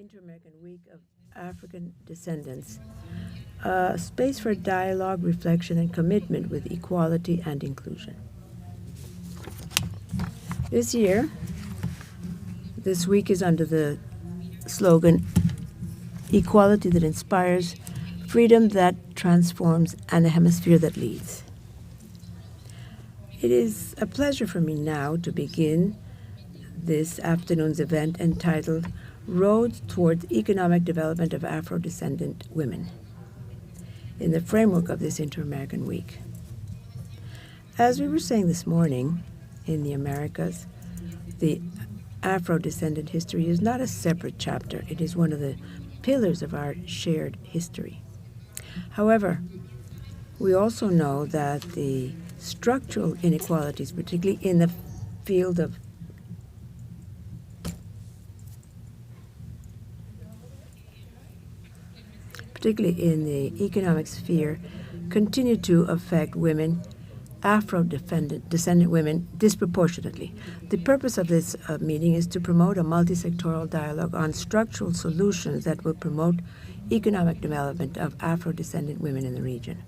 Inter-American Week of African Descendants, a space for dialogue, reflection, and commitment with equality and inclusion. This year, this week is under the slogan, Equality that Inspires, Freedom that Transforms, and a Hemisphere that Leads. It is a pleasure for me now to begin this afternoon's event entitled Roads Towards Economic Development of Afro-Descendant Women in the framework of this Inter-American Week. As we were saying this morning, in the Americas, the Afro-descendant history is not a separate chapter. It is one of the pillars of our shared history. However, we also know that the structural inequalities, particularly in the field of particularly in the economic sphere, continue to affect women, Afro-descendant women, disproportionately. The purpose of this meeting is to promote a multi-sectoral dialogue on structural solutions that will promote economic development of Afro-descendant women in the region.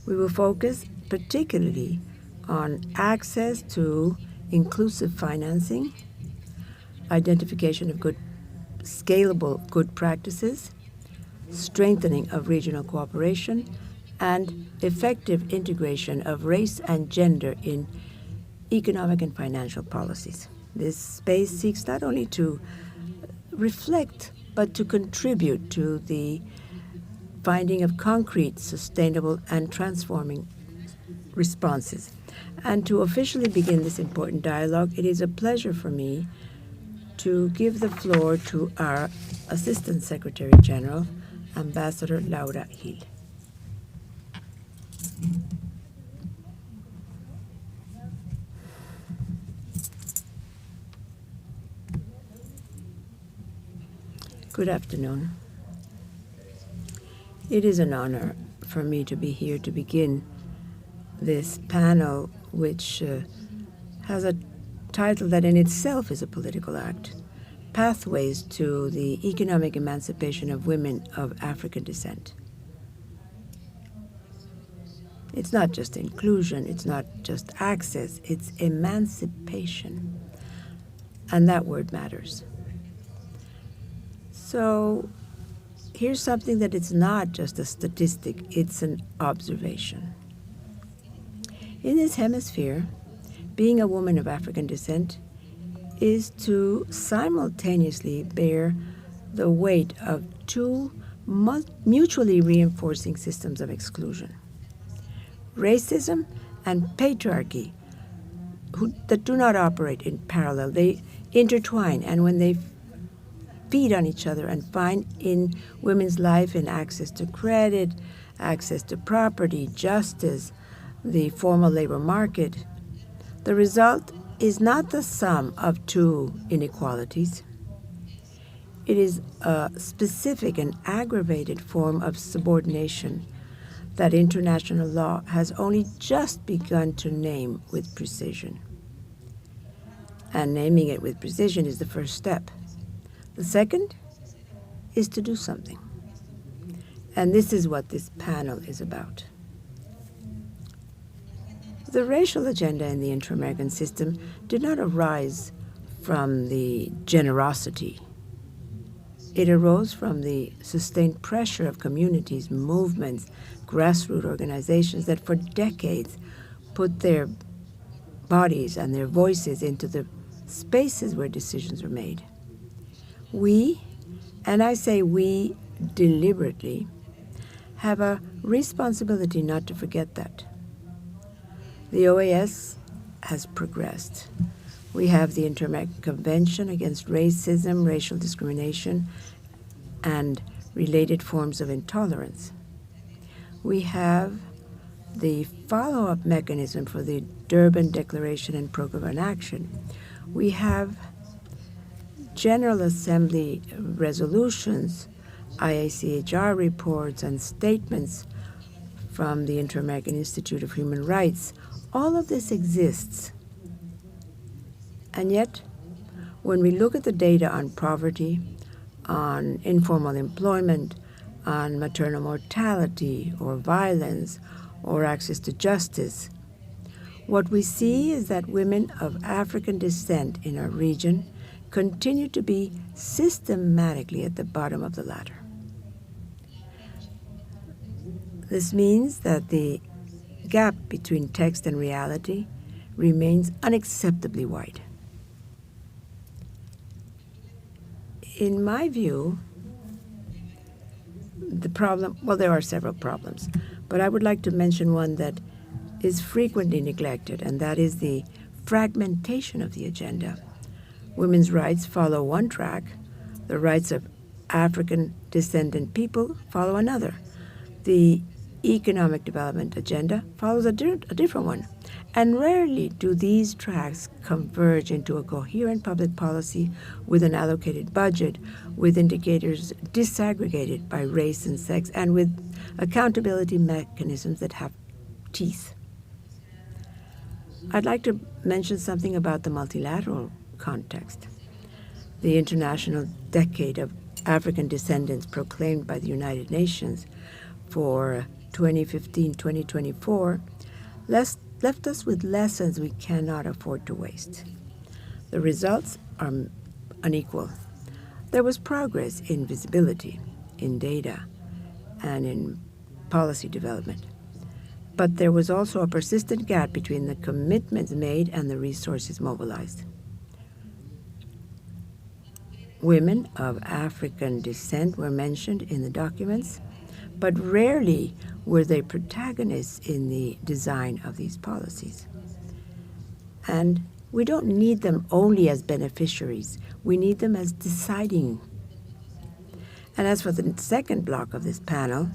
We will focus particularly on access to inclusive financing, identification of scalable good practices, strengthening of regional cooperation, and effective integration of race and gender in economic and financial policies. This space seeks not only to reflect, but to contribute to the finding of concrete, sustainable, and transforming responses. And to officially begin this important dialogue, it is a pleasure for me to give the floor to our Assistant Secretary General, Ambassador Laura Hill. Good afternoon. It is an honor for me to be here to begin this panel, which has a title that in itself is a political act, Pathways to the Economic Emancipation of Women of African Descent. It's not just inclusion, it's not just access, it's emancipation. And that word matters. So here's something that it's not just a statistic, it's an observation. In this hemisphere, being a woman of African descent is to simultaneously bear the weight of two mutually reinforcing systems of exclusion. Racism and patriarchy that do not operate in parallel. They intertwine, and when they feed on each other and find in women's life in access to credit, access to property, justice, the formal labor market, the result is not the sum of two inequalities. It is a specific and aggravated form of subordination that international law has only just begun to name with precision. And naming it with precision is the first step. The second is to do something. And this is what this panel is about. The racial agenda in the inter-American system did not arise from the generosity. It arose from the sustained pressure of communities, movements, grassroots organizations that for decades put their bodies and their voices into the spaces where decisions were made. We, and I say we deliberately, have a responsibility not to forget that. The OAS has progressed. We have the Inter-American Convention Against Racism, Racial Discrimination, and related forms of intolerance. We have the follow-up mechanism for the Durban Declaration and Program on Action. We have General Assembly resolutions, IACHR reports, and statements from the Inter-American Institute of Human Rights. All of this exists. And yet, when we look at the data on poverty, on informal employment, on maternal mortality or violence or access to justice. What we see is that women of African descent in our region continue to be systematically at the bottom of the ladder. This means that the gap between text and reality remains unacceptably wide. In my view, there are several problems, but I would like to mention one that is frequently neglected, and that is the fragmentation of the agenda. Women's rights follow one track, the rights of African descendant people follow another. The economic development agenda follows a different one. And rarely do these tracks converge into a coherent public policy with an allocated budget, with indicators disaggregated by race and sex, and with accountability mechanisms that have teeth. I'd like to mention something about the multilateral context. The International Decade of African Descendants proclaimed by the United Nations for 2015-2024 left us with lessons we cannot afford to waste. The results are unequal. There was progress in visibility, in data, and in policy development. But there was also a persistent gap between the commitments made and the resources mobilized. Women of African descent were mentioned in the documents, but rarely were they protagonists in the design of these policies. And we don't need them only as beneficiaries. We need them as deciding. And as for the second block of this panel,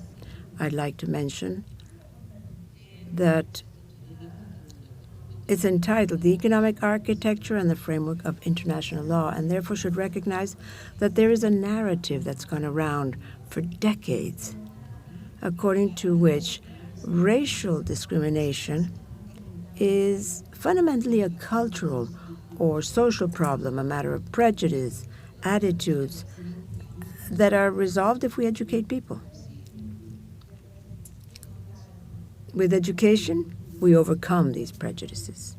I'd like to mention that it's entitled The Economic Architecture and the Framework of International Law, and therefore should recognize that there is a narrative that's gone around for decades, according to which racial discrimination is fundamentally a cultural or social problem, a matter of prejudice, attitudes that are resolved if we educate people. With education, we overcome these prejudices.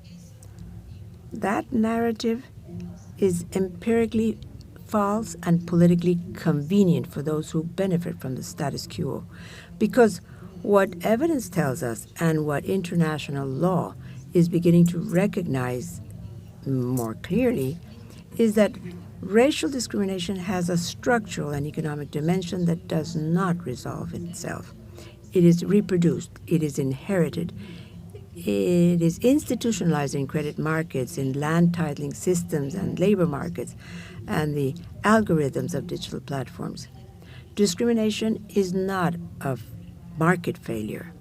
That narrative is empirically false and politically convenient for those who benefit from the status quo, because what evidence tells us and what international law is beginning to recognize more clearly is that racial discrimination has a structural and economic dimension that does not resolve itself. It is reproduced, it is inherited, it is institutionalized in credit markets, in land titling systems and labor markets, and the algorithms of digital platforms. Discrimination is not a market failure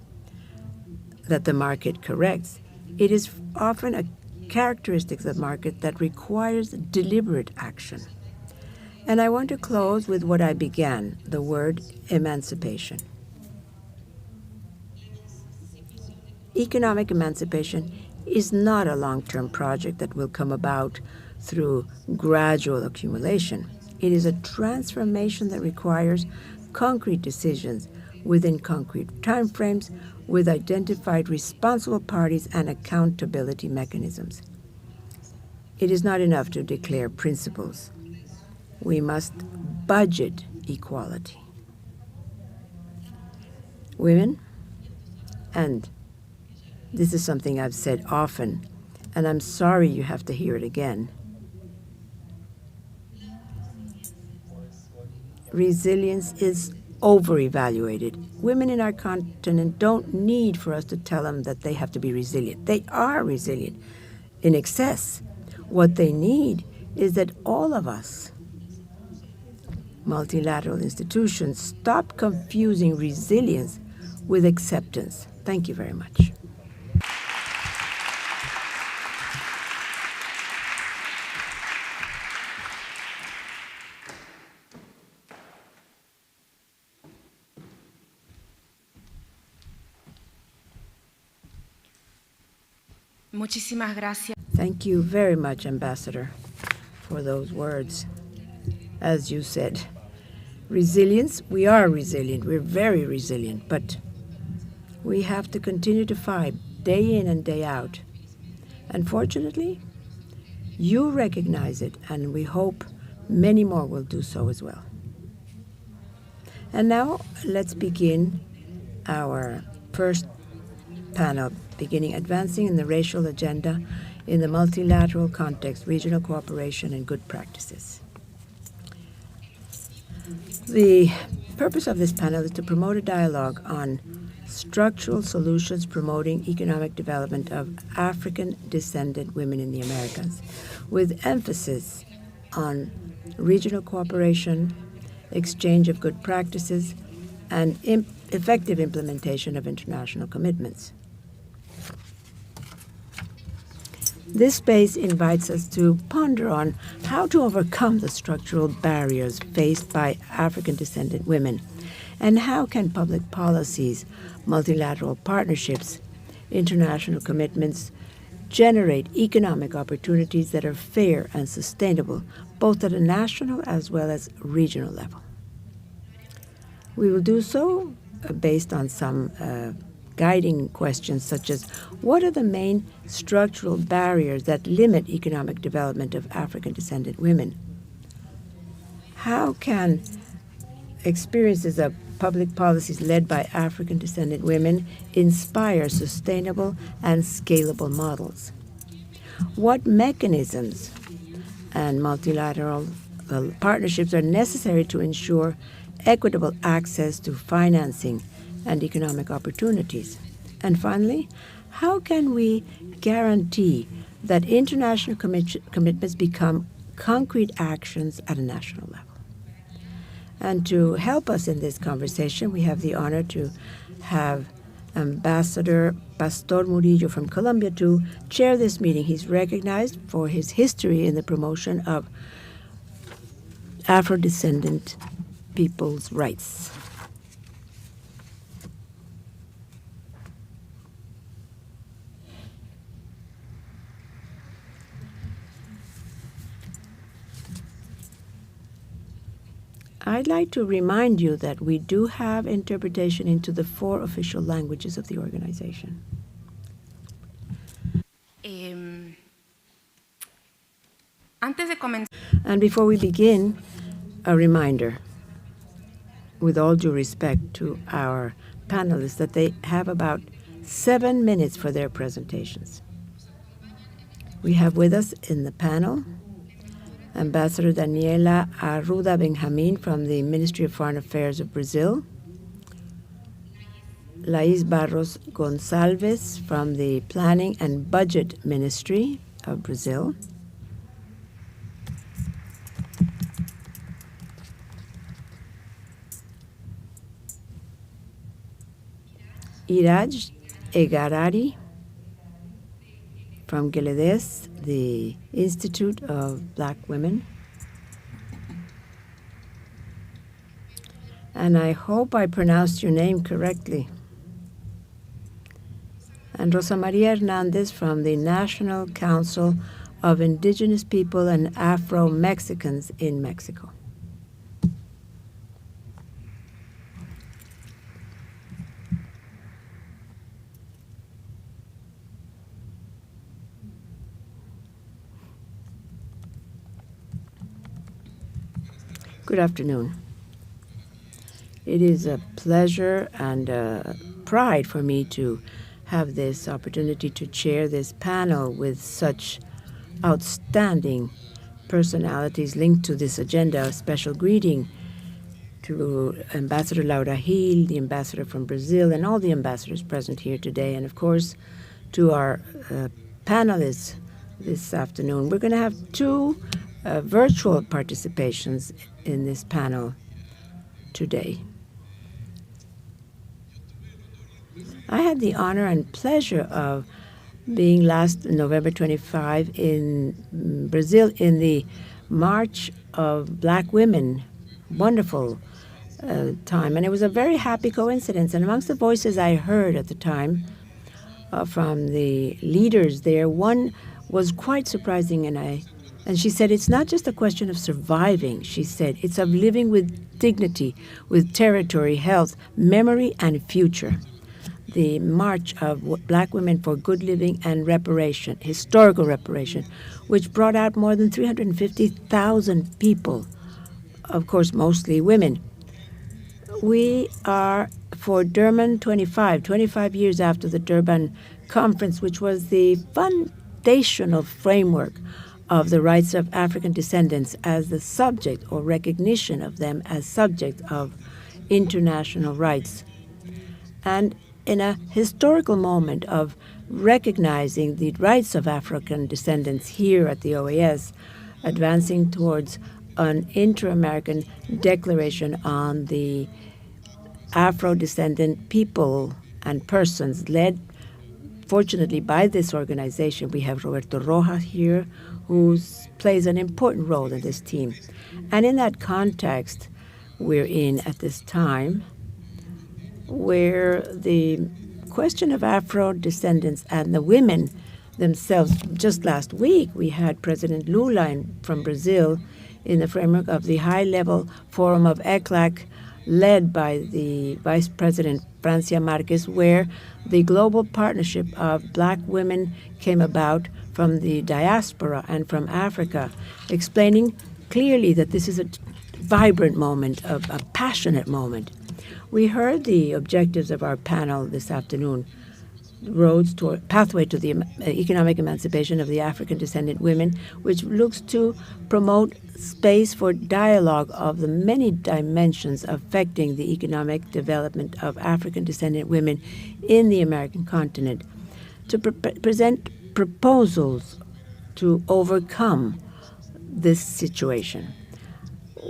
that the market corrects. It is often a characteristic of the market that requires deliberate action. And I want to close with what I began, the word emancipation. Economic emancipation is not a long-term project that will come about through gradual accumulation. It is a transformation that requires concrete decisions within concrete timeframes with identified responsible parties and accountability mechanisms. It is not enough to declare principles. We must budget equality. Women, and this is something I've said often, and I'm sorry you have to hear it again. Resilience is over-evaluated. Women in our continent don't need for us to tell them that they have to be resilient. They are resilient in excess. What they need is that all of us, multilateral institutions, stop confusing resilience with acceptance. Thank you very much. Muchísimas gracias. Thank you very much, Ambassador, for those words. As you said, Resilience, we are resilient. We're very resilient, but we have to continue to fight day in and day out. Unfortunately, you recognize it, and we hope many more will do so as well. And now let's begin our first panel, beginning Advancing in the Racial Agenda in the Multilateral Context, Regional Cooperation and Good Practices. The purpose of this panel is to promote a dialogue on structural solutions promoting economic development of African-descended women in the Americas, with emphasis on regional cooperation, exchange of good practices, and effective implementation of international commitments. This space invites us to ponder on how to overcome the structural barriers faced by African-descended women, and how can public policies, multilateral partnerships, international commitments generate economic opportunities that are fair and sustainable, both at a national as well as regional level. We will do so based on some guiding questions such as, what are the main structural barriers that limit economic development of African-descended women? How can experiences of public policies led by African-descended women inspire sustainable and scalable models? What mechanisms and multilateral partnerships are necessary to ensure equitable access to financing and economic opportunities? And finally, how can we guarantee that international commitments become concrete actions at a national level? And to help us in this conversation, we have the honor to have Ambassador Pastor Murillo from Colombia to chair this meeting. He's recognized for his history in the promotion of Afro-descendant people's rights. I'd like to remind you that we do have interpretation into the 4 official languages of the organization. And before we begin, a reminder, with all due respect to our panelists, that they have about 7 minutes for their presentations. We have with us in the panel Ambassador Daniela Arruda Benjamin from the Ministry of Foreign Affairs of Brazil, Laís Barros Gonçalves from the Planning and Budget Ministry of Brazil, Iraj Egarari from GELEDES, the Institute of Black Women. And I hope I pronounced your name correctly. And Rosa Maria Hernandez from the National Council of Indigenous People and Afro-Mexicans in Mexico. Good afternoon. It is a pleasure and a pride for me to have this opportunity to chair this panel with such outstanding personalities linked to this agenda. A special greeting to Ambassador Laura Gil, the ambassador from Brazil, and all the ambassadors present here today, and of course to our panelists this afternoon. We're going to have 2 virtual participations in this panel today. I had the honor and pleasure of being last November 25 in Brazil in the March of Black Women. Wonderful time. And it was a very happy coincidence. And amongst the voices I heard at the time from the leaders there, one was quite surprising, and And she said, it's not just a question of surviving, she said. It's of living with dignity, with territory, health, memory, and future. The March of Black Women for Good Living and Reparation, historical reparation, which brought out more than 350,000 people, of course, mostly women. We are for Durban 25 years after the Durban Conference, which was the foundational framework of the rights of African descendants as the subject, or recognition of them as subject of international rights. And in a historical moment of recognizing the rights of African descendants here at the OAS, advancing towards an inter-American declaration on the Afro-descendant people and persons led, fortunately, by this organization. We have Roberto Rojas here, who plays an important role in this team. And in that context we're in at this time, where the question of Afro-descendants and the women themselves, just last week we had President Lula from Brazil in the framework of the high-level forum of ECLAC, led by the Vice President Francia Marquez, where the global partnership of Black women came about from the diaspora and from Africa, explaining clearly that this is a vibrant moment, a passionate moment. We heard the objectives of our panel this afternoon: roads toward pathway to the economic emancipation of the African descendant women, which looks to promote space for dialogue of the many dimensions affecting the economic development of African descendant women in the American continent, to present proposals to overcome this situation.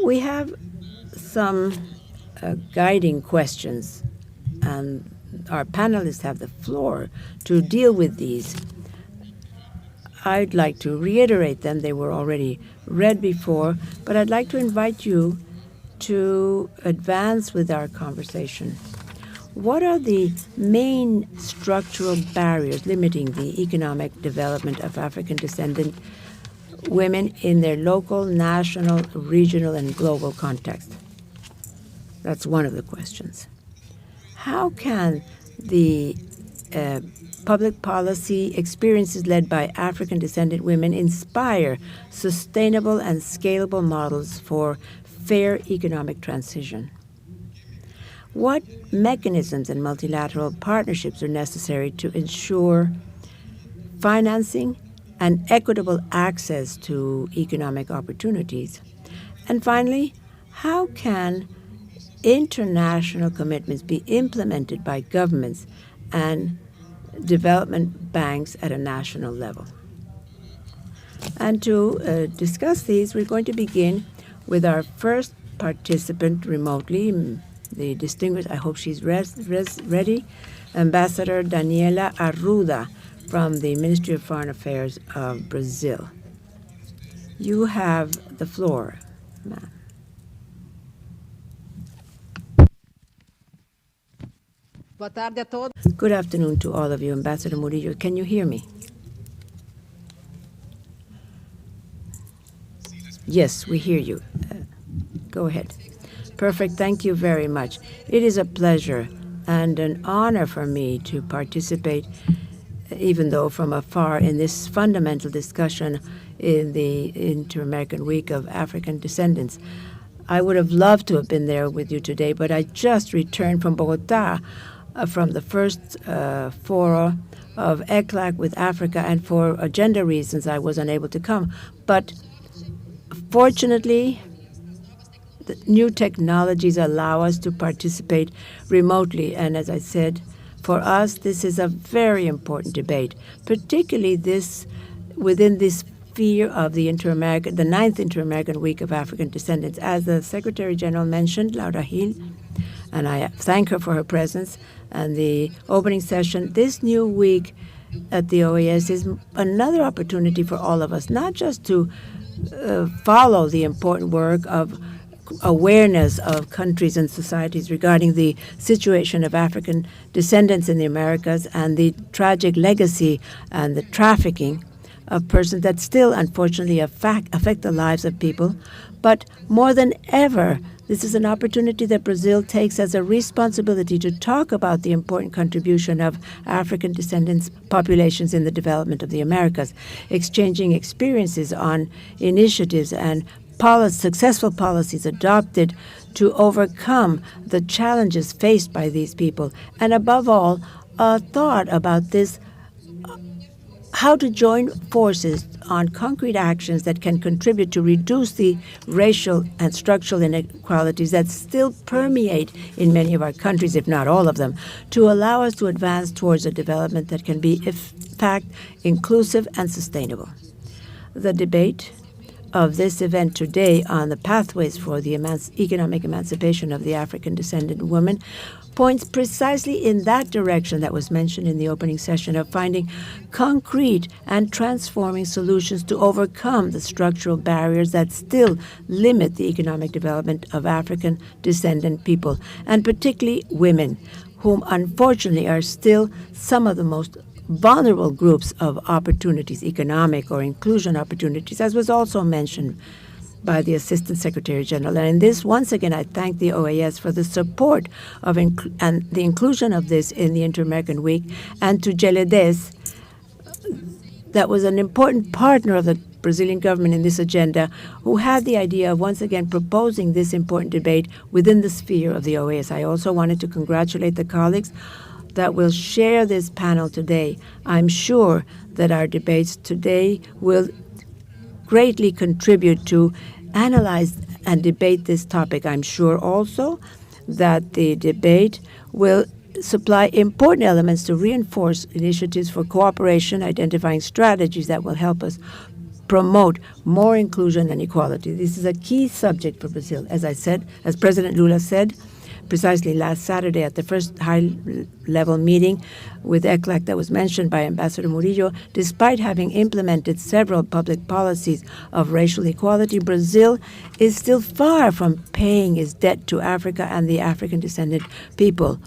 We have some guiding questions, and our panelists have the floor to deal with these. I'd like to reiterate them. They were already read before, but I'd like to invite you to advance with our conversation. What are the main structural barriers limiting the economic development of African descendant women in their local, national, regional, and global context? That's one of the questions. How can the public policy experiences led by African descendant women inspire sustainable and scalable models for fair economic transition? What mechanisms and multilateral partnerships are necessary to ensure financing and equitable access to economic opportunities? And finally, how can international commitments be implemented by governments and development banks at a national level? And to discuss these, we're going to begin with our first participant remotely, the distinguished, I hope she's ready, Ambassador Daniela Arruda from the Ministry of Foreign Affairs of Brazil. You have the floor, ma'am. Good afternoon to all of you. Ambassador Murillo, can you hear me? Yes, we hear you. Go ahead. Perfect. Thank you very much. It is a pleasure and an honor for me to participate, even though from afar, in this fundamental discussion in the Inter-American Week of African Descendants. I would have loved to have been there with you today, but I just returned from Bogota, from the first forum of ECLAC with Africa, and for agenda reasons I was unable to come. But fortunately, the new technologies allow us to participate remotely, and as I said, for us this is a very important debate, particularly this within this sphere of the ninth Inter-American Week of African Descendants. As the Secretary General mentioned, Laura Gil, and I thank her for her presence and the opening session, this new week at the OAS is another opportunity for all of us, not just to follow the important work of awareness of countries and societies regarding the situation of African descendants in the Americas and the tragic legacy and the trafficking of persons that still, unfortunately, affect the lives of people. But more than ever, this is an opportunity that Brazil takes as a responsibility to talk about the important contribution of African descendants populations in the development of the Americas, exchanging experiences on initiatives and successful policies adopted to overcome the challenges faced by these people. And above all, a thought about this, how to join forces on concrete actions that can contribute to reduce the racial and structural inequalities that still permeate in many of our countries, if not all of them, to allow us to advance towards a development that can be, in fact, inclusive and sustainable. The debate of this event today on the pathways for the economic emancipation of the African descendant woman points precisely in that direction that was mentioned in the opening session of finding concrete and transforming solutions to overcome the structural barriers that still limit the economic development of African descendant people, and particularly women, whom unfortunately are still some of the most vulnerable groups of opportunities, economic or inclusion opportunities, as was also mentioned by the Assistant Secretary General. And in this, once again, I thank the OAS for the support of and the inclusion of this in the Inter-American Week, and to Geledes, that was an important partner of the Brazilian government in this agenda, who had the idea of once again proposing this important debate within the sphere of the OAS. I also wanted to congratulate the colleagues that will share this panel today. I'm sure that our debates today will greatly contribute to analyze and debate this topic. I'm sure also that the debate will supply important elements to reinforce initiatives for cooperation, identifying strategies that will help us promote more inclusion and equality. This is a key subject for Brazil. As I said, as President Lula said, precisely last Saturday at the first high-level meeting with ECLAC that was mentioned by Ambassador Murillo, despite having implemented several public policies of racial equality, Brazil is still far from paying its debt to Africa and the African descendant people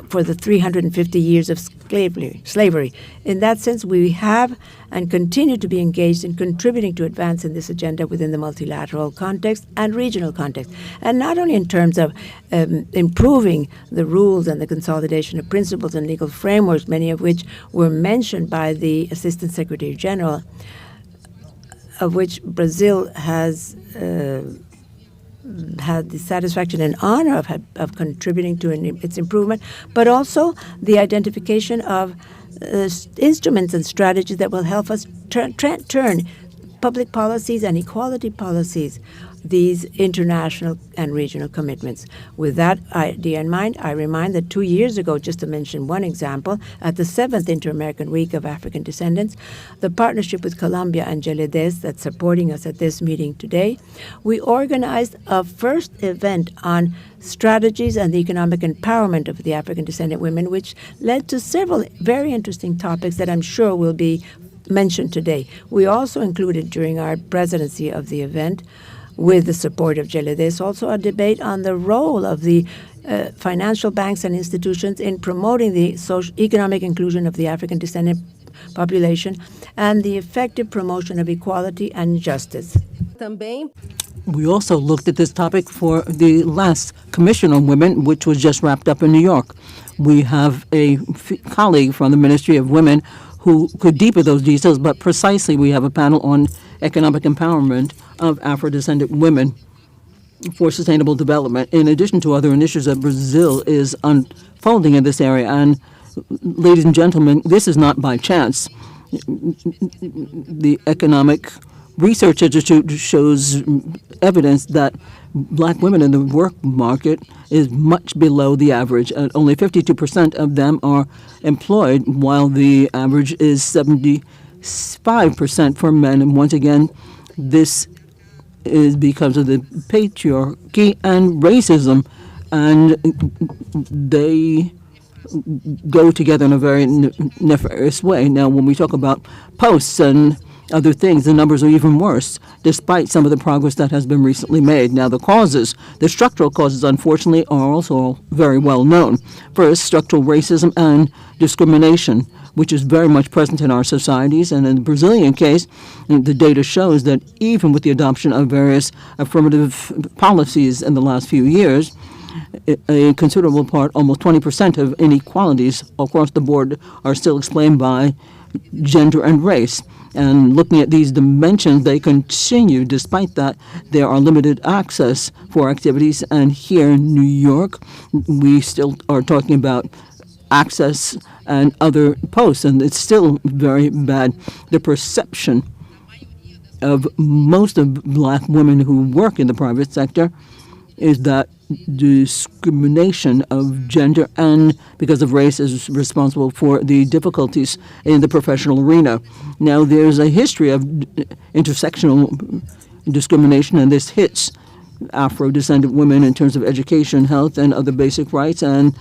for the 350 years of slavery. In that sense, we have and continue to be engaged in contributing to advance in this agenda within the multilateral context and regional context, and not only in terms of improving the rules and the consolidation of principles and legal frameworks, many of which were mentioned by the Assistant Secretary General, of which Brazil has had the satisfaction and honor of contributing to its improvement, but also the identification of instruments and strategies that will help us turn public policies and equality policies, these international and regional commitments. With that idea in mind, I remind that 2 years ago, just to mention one example, at the 7th Inter-American Week of African Descendants, the partnership with Colombia and Geledes that's supporting us at this meeting today, we organized a first event on strategies and the economic empowerment of the African descendant women, which led to several very interesting topics that I'm sure will be mentioned today. We also included during our presidency of the event, with the support of Geledes, also a debate on the role of the financial banks and institutions in promoting the economic inclusion of the African descendant population and the effective promotion of equality and justice. We also looked at this topic for the last Commission on Women, which was just wrapped up in New York. We have a colleague from the Ministry of Women who could deepen those details, but precisely we have a panel on economic empowerment of Afro-descendant women for sustainable development, in addition to other initiatives that Brazil is unfolding in this area. And ladies and gentlemen, this is not by chance. The Economic Research Institute shows evidence that black women in the work market is much below the average. Only 52% of them are employed, while the average is 75% for men. And once again, this is because of the patriarchy and racism, and they go together in a very nefarious way. Now, when we talk about posts and other things, the numbers are even worse, despite some of the progress that has been recently made. Now, the structural causes, unfortunately, are also very well known. First, structural racism and discrimination, which is very much present in our societies. And in the Brazilian case, the data shows that even with the adoption of various affirmative policies in the last few years, a considerable part, almost 20% of inequalities across the board, are still explained by gender and race. And looking at these dimensions, they continue. Despite that, there are limited access for activities. And here in New York, we still are talking about access and other posts, and it's still very bad. The perception of most of black women who work in the private sector is that discrimination of gender and because of race is responsible for the difficulties in the professional arena. Now, there's a history of intersectional discrimination, and this hits Afro-descendant women in terms of education, health, and other basic rights, and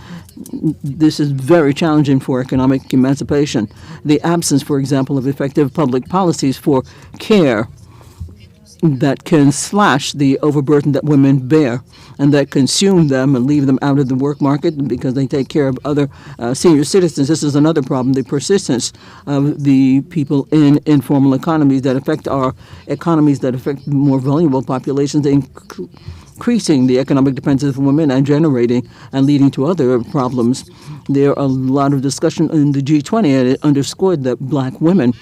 this is very challenging for economic emancipation. The absence, for example, of effective public policies for care that can slash the overburden that women bear and that consume them and leave them out of the work market because they take care of other senior citizens. This is another problem, the persistence of the people in informal economies that affect our economies, that affect more vulnerable populations, increasing the economic dependence of women and generating and leading to other problems. There are a lot of discussion in the G20, and it underscored that black women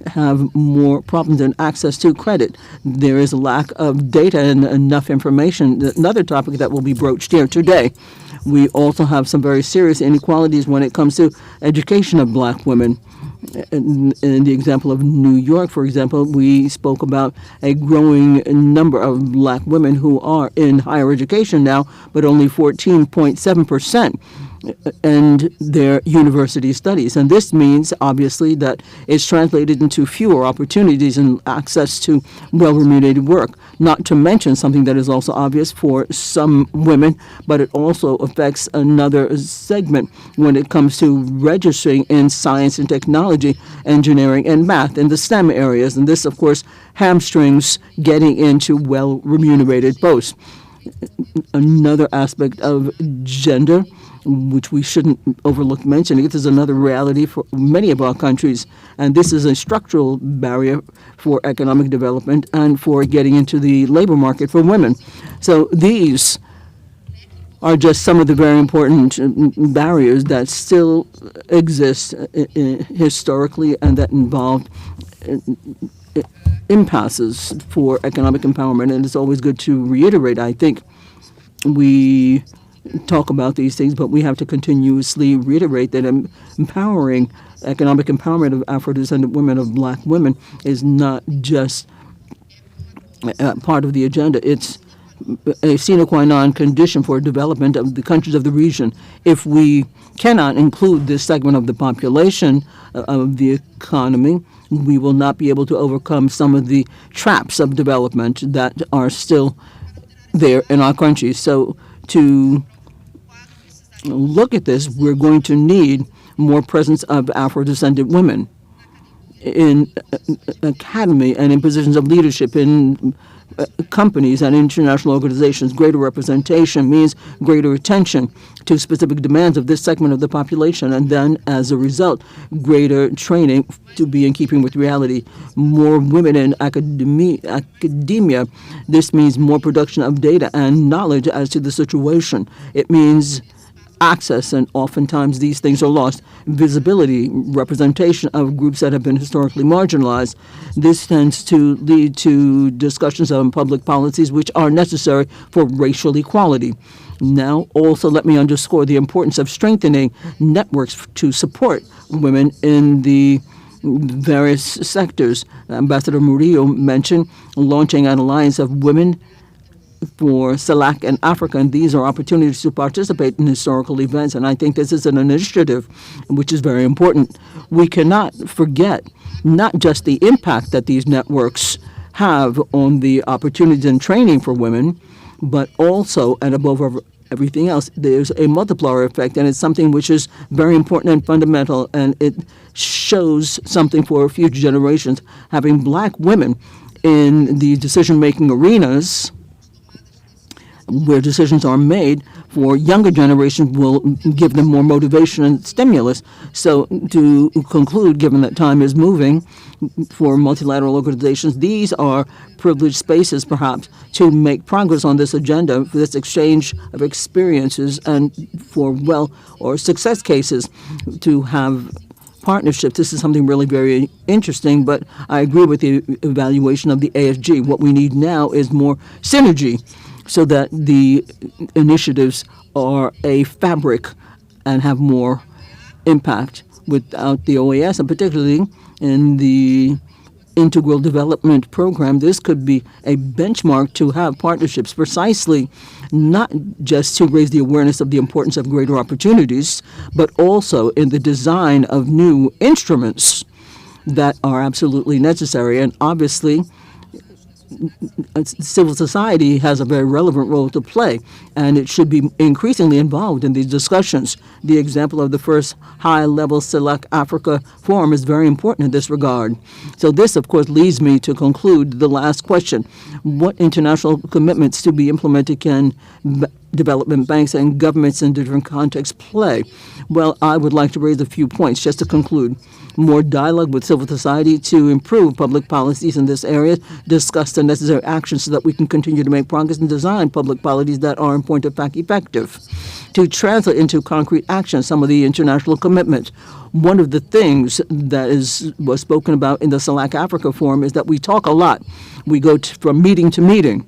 have more problems in access to credit. There is a lack of data and enough information. Another topic that will be broached here today. We also have some very serious inequalities when it comes to education of black women. In the example of New York, for example, we spoke about a growing number of black women who are in higher education now, but only 14.7% and their university studies. And this means, obviously, that it's translated into fewer opportunities and access to well-remunerated work, not to mention something that is also obvious for some women, but it also affects another segment when it comes to registering in science and technology, engineering, and math in the STEM areas. And this, of course, hamstrings getting into well-remunerated posts. Another aspect of gender, which we shouldn't overlook mentioning, it is another reality for many of our countries, and this is a structural barrier for economic development and for getting into the labor market for women. So these are just some of the very important barriers that still exist historically and that involve impasses for economic empowerment. And it's always good to reiterate, I think, we talk about these things, but we have to continuously reiterate that empowering economic empowerment of Afro-descendant women, of black women, is not just part of the agenda. It's a sine qua non condition for development of the countries of the region. If we cannot include this segment of the population of the economy, we will not be able to overcome some of the traps of development that are still there in our countries. So to look at this, we're going to need more presence of Afro-descendant women in academy and in positions of leadership in companies and international organizations. Greater representation means greater attention to specific demands of this segment of the population, and then, as a result, greater training to be in keeping with reality. More women in academia. This means more production of data and knowledge as to the situation. It means access, and oftentimes these things are lost. Visibility, representation of groups that have been historically marginalized. This tends to lead to discussions on public policies which are necessary for racial equality. Now, also let me underscore the importance of strengthening networks to support women in the various sectors. Ambassador Murillo mentioned launching an alliance of women for CELAC and Africa, and these are opportunities to participate in historical events, and I think this is an initiative which is very important. We cannot forget not just the impact that these networks have on the opportunities and training for women, but also, and above everything else, there's a multiplier effect, and it's something which is very important and fundamental, and it shows something for future generations. Having black women in the decision-making arenas where decisions are made for younger generations will give them more motivation and stimulus. So to conclude, given that time is moving for multilateral organizations, these are privileged spaces perhaps to make progress on this agenda, for this exchange of experiences and for or success cases to have partnerships. This is something really very interesting, but I agree with the evaluation of the ASG. What we need now is more synergy so that the initiatives are a fabric and have more impact. Without the OAS, and particularly in the Integral Development Program, this could be a benchmark to have partnerships precisely not just to raise the awareness of the importance of greater opportunities, but also in the design of new instruments that are absolutely necessary. And obviously, civil society has a very relevant role to play, and it should be increasingly involved in these discussions. The example of the first high-level CELAC Africa Forum is very important in this regard. So this, of course, leads me to conclude the last question. What international commitments to be implemented can development banks and governments in different contexts play? Well, I would like to raise a few points just to conclude. More dialogue with civil society to improve public policies in this area, discuss the necessary actions so that we can continue to make progress and design public policies that are in point of fact effective, to translate into concrete action some of the international commitments. One of the things that was spoken about in the CELAC Africa Forum is that we talk a lot. We go from meeting to meeting.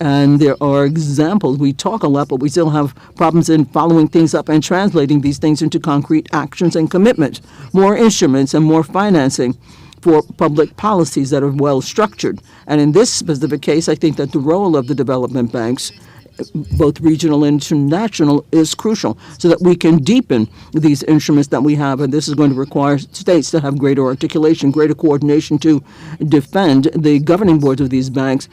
And there are examples. We talk a lot, but we still have problems in following things up and translating these things into concrete actions and commitments. More instruments and more financing for public policies that are well structured. And in this specific case, I think that the role of the development banks, both regional and international, is crucial so that we can deepen these instruments that we have. And this is going to require states to have greater articulation, greater coordination to defend the governing boards of these banks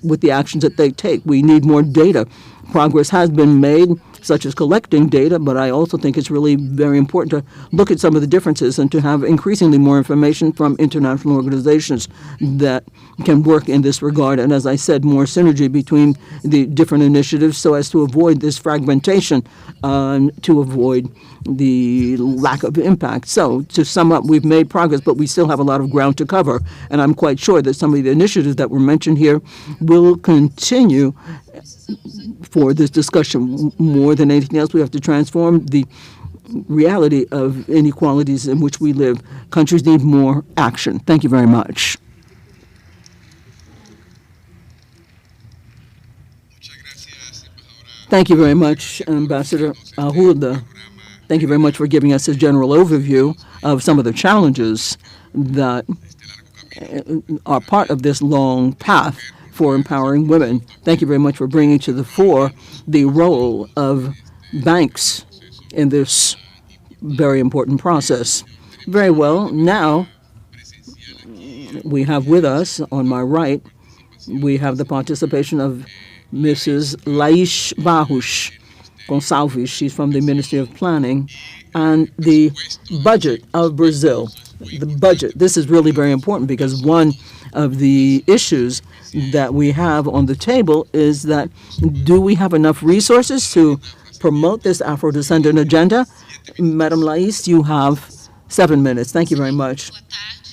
with the actions that they take. We need more data. Progress has been made, such as collecting data, but I also think it's really very important to look at some of the differences and to have increasingly more information from international organizations that can work in this regard. And as I said, more synergy between the different initiatives so as to avoid this fragmentation, to avoid the lack of impact. So to sum up, we've made progress, but we still have a lot of ground to cover. And I'm quite sure that some of the initiatives that were mentioned here will continue for this discussion. More than anything else, we have to transform the reality of inequalities in which we live. Countries need more action. Thank you very much. Thank you very much, Ambassador Ahuda. Thank you very much for giving us a general overview of some of the challenges that are part of this long path for empowering women. Thank you very much for bringing to the fore the role of banks in this very important process. Very well. Now, we have with us, on my right, we have the participation of Mrs. Laish Barros Gonçalves. She's from the Ministry of Planning, and the budget of Brazil. The budget. This is really very important because one of the issues that we have on the table is that do we have enough resources to promote this Afro-descendant agenda? Madam Laish, you have 7 minutes. Thank you very much.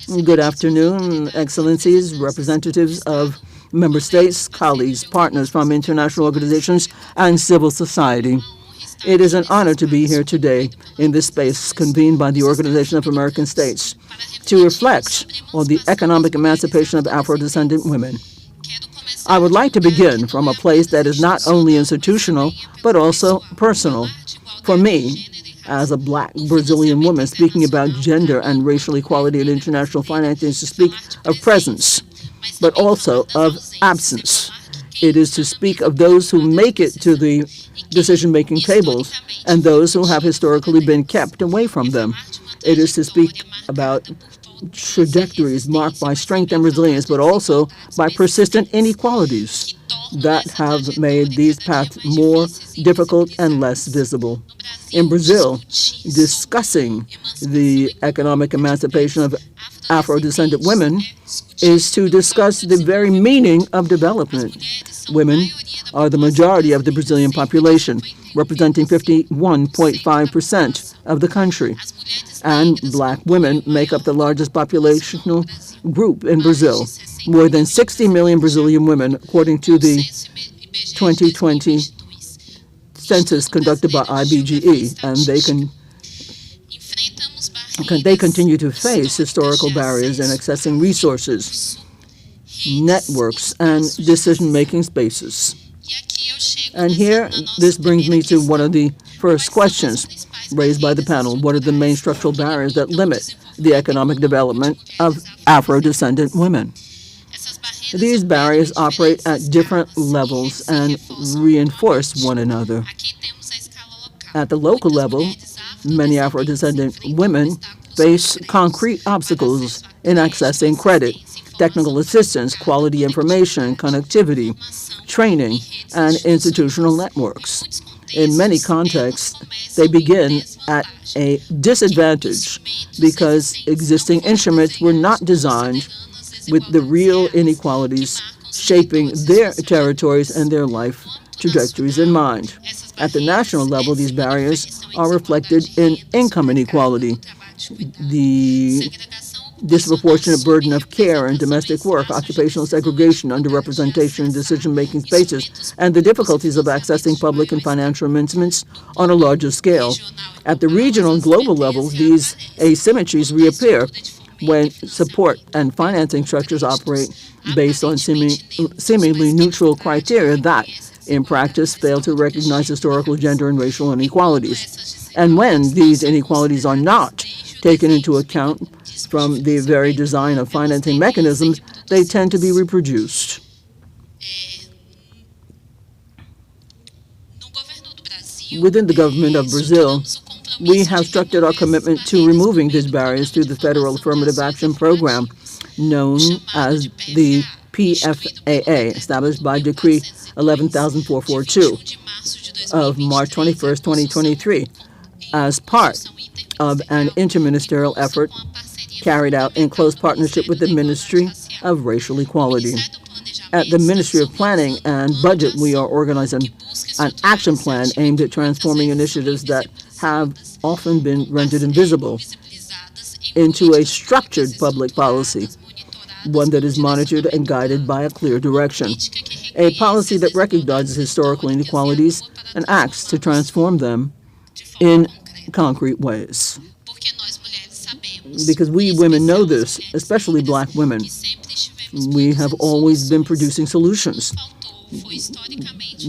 Good afternoon, Excellencies, representatives of member states, colleagues, partners from international organizations, and civil society. It is an honor to be here today in this space convened by the Organization of American States to reflect on the economic emancipation of Afro-descendant women. I would like to begin from a place that is not only institutional, but also personal. For me, as a Black Brazilian woman speaking about gender and racial equality in international finance, is to speak of presence, but also of absence. It is to speak of those who make it to the decision-making tables and those who have historically been kept away from them. It is to speak about trajectories marked by strength and resilience, but also by persistent inequalities. that have made these paths more difficult and less visible. In Brazil, discussing the economic emancipation of Afro-descendant women is to discuss the very meaning of development. Women are the majority of the Brazilian population, representing 51.5% of the country. And black women make up the largest populational group in Brazil, more than 60 million Brazilian women, according to the 2020 census conducted by IBGE, and they continue to face historical barriers in accessing resources, networks, and decision-making spaces. And here, this brings me to one of the first questions raised by the panel. What are the main structural barriers that limit the economic development of Afro-descendant women? These barriers operate at different levels and reinforce one another. At the local level, many Afro-descendant women face concrete obstacles in accessing credit, technical assistance, quality information, connectivity, training, and institutional networks. In many contexts, they begin at a disadvantage because existing instruments were not designed with the real inequalities shaping their territories and their life trajectories in mind. At the national level, these barriers are reflected in income inequality, the disproportionate burden of care and domestic work, occupational segregation, underrepresentation in decision-making spaces, and the difficulties of accessing public and financial arrangements on a larger scale. At the regional and global levels, these asymmetries reappear when support and financing structures operate based on seemingly neutral criteria that, in practice, fail to recognize historical gender and racial inequalities. And when these inequalities are not taken into account from the very design of financing mechanisms, they tend to be reproduced. Within the government of Brazil, we have structured our commitment to removing these barriers through the Federal Affirmative Action Program, known as the PFAA, established by Decree 11,442 of March 21, 2023, as part of an interministerial effort carried out in close partnership with the Ministry of Racial Equality. At the Ministry of Planning and Budget, we are organizing an action plan aimed at transforming initiatives that have often been rendered invisible into a structured public policy, one that is monitored and guided by a clear direction, a policy that recognizes historical inequalities and acts to transform them in concrete ways. Because we women know this, especially black women. We have always been producing solutions.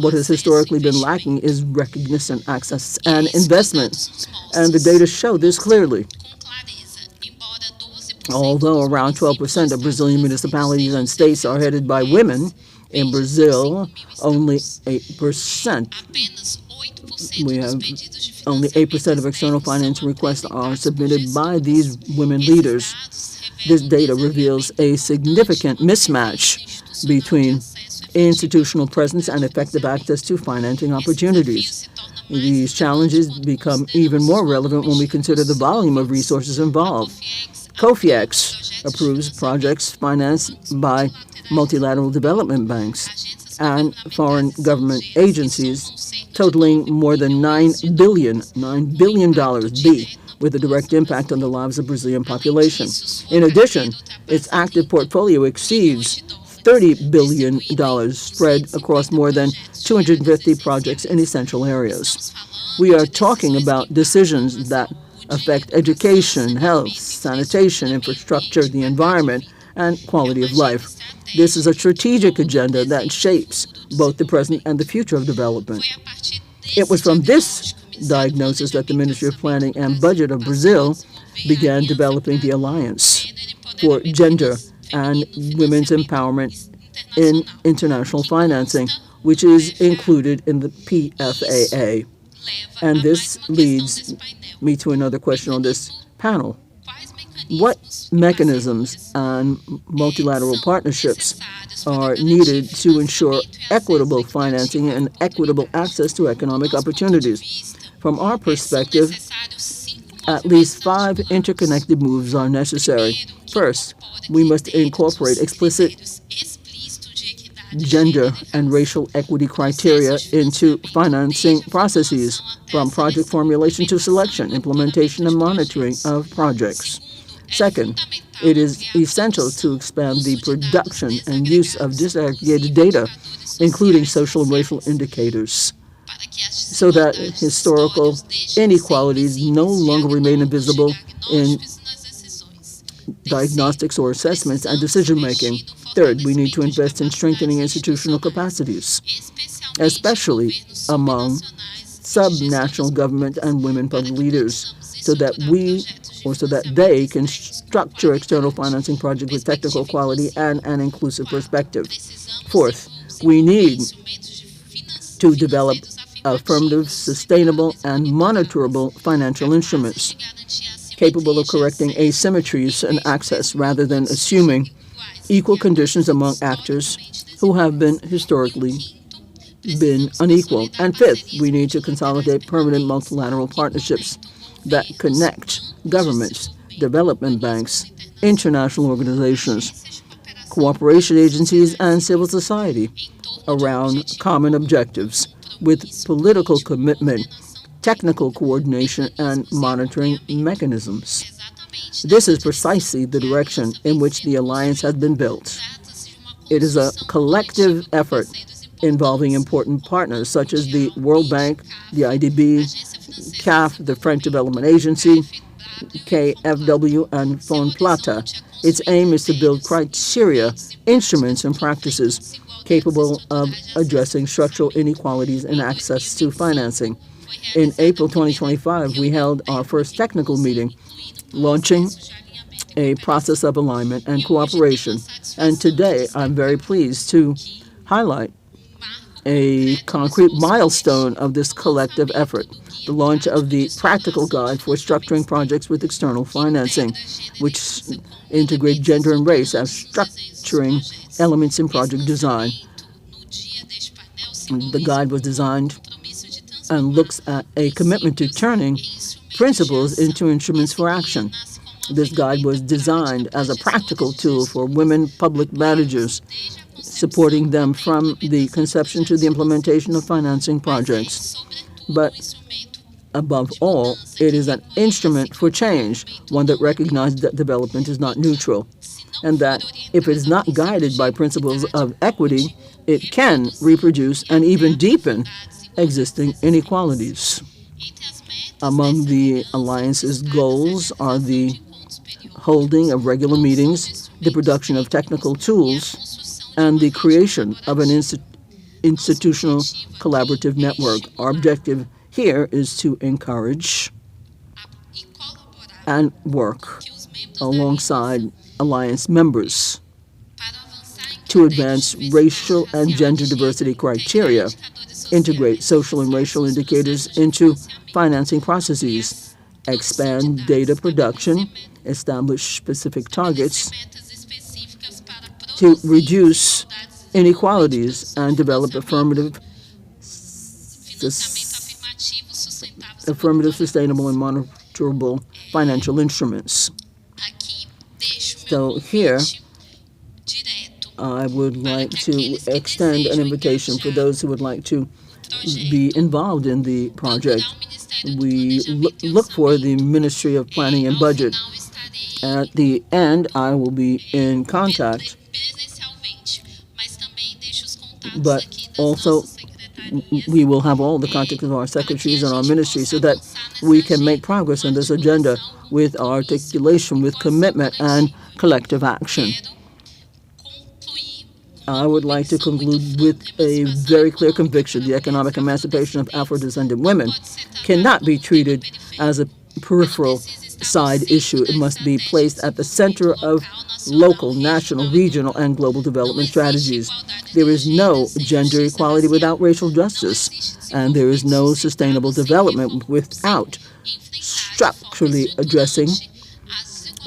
What has historically been lacking is recognition, access, and investment. And the data show this clearly. Although around 12% of Brazilian municipalities and states are headed by women, in Brazil, only 8%. We have only 8% of external financing requests are submitted by these women leaders. This data reveals a significant mismatch between institutional presence and effective access to financing opportunities. These challenges become even more relevant when we consider the volume of resources involved. COFIEX approves projects financed by multilateral development banks and foreign government agencies totaling more than $9 billion, with a direct impact on the lives of Brazilian population. In addition, its active portfolio exceeds $30 billion spread across more than 250 projects in essential areas. We are talking about decisions that affect education, health, sanitation, infrastructure, the environment, and quality of life. This is a strategic agenda that shapes both the present and the future of development. It was from this diagnosis that the Ministry of Planning and Budget of Brazil began developing the Alliance for Gender and Women's Empowerment in International Financing, which is included in the PFAA. And this leads me to another question on this panel. What mechanisms and multilateral partnerships are needed to ensure equitable financing and equitable access to economic opportunities? From our perspective, at least 5 interconnected moves are necessary. First, we must incorporate explicit gender and racial equity criteria into financing processes, from project formulation to selection, implementation, and monitoring of projects. Second, it is essential to expand the production and use of disaggregated data, including social and racial indicators, so that historical inequalities no longer remain invisible in diagnostics or assessments and decision-making. Third, we need to invest in strengthening institutional capacities, especially among subnational government and women public leaders, so that they can structure external financing projects with technical quality and an inclusive perspective. Fourth, we need to develop affirmative, sustainable, and monitorable financial instruments capable of correcting asymmetries in access rather than assuming equal conditions among actors who have historically been unequal. And fifth, we need to consolidate permanent multilateral partnerships that connect governments, development banks, international organizations, cooperation agencies, and civil society around common objectives with political commitment, technical coordination, and monitoring mechanisms. This is precisely the direction in which the alliance has been built. It is a collective effort involving important partners such as the World Bank, the IDB, CAF, the French Development Agency, KfW, and Plata. Its aim is to build criteria, instruments, and practices capable of addressing structural inequalities in access to financing. In April 2025, we held our first technical meeting, launching a process of alignment and cooperation. And today, I'm very pleased to highlight a concrete milestone of this collective effort, the launch of the Practical Guide for Structuring Projects with External Financing, which integrate gender and race as structuring elements in project design. The guide was designed and looks at a commitment to turning principles into instruments for action. This guide was designed as a practical tool for women public managers, supporting them from the conception to the implementation of financing projects. But above all, it is an instrument for change, one that recognizes that development is not neutral, and that if it is not guided by principles of equity, it can reproduce and even deepen existing inequalities. Among the alliance's goals are the holding of regular meetings, the production of technical tools, and the creation of an institutional collaborative network. Our objective here is to encourage and work alongside alliance members to advance racial and gender diversity criteria, integrate social and racial indicators into financing processes, expand data production, establish specific targets to reduce inequalities, and develop affirmative, sustainable, and monitorable financial instruments. So here, I would like to extend an invitation for those who would like to be involved in the project. We look for the Ministry of Planning and Budget. At the end, I will be in contact, but also we will have all the contacts of our secretaries and our ministry so that we can make progress on this agenda with articulation, with commitment, and collective action. I would like to conclude with a very clear conviction. The economic emancipation of Afro-descendant women cannot be treated as a peripheral side issue. It must be placed at the center of local, national, regional, and global development strategies. There is no gender equality without racial justice, and there is no sustainable development without structurally addressing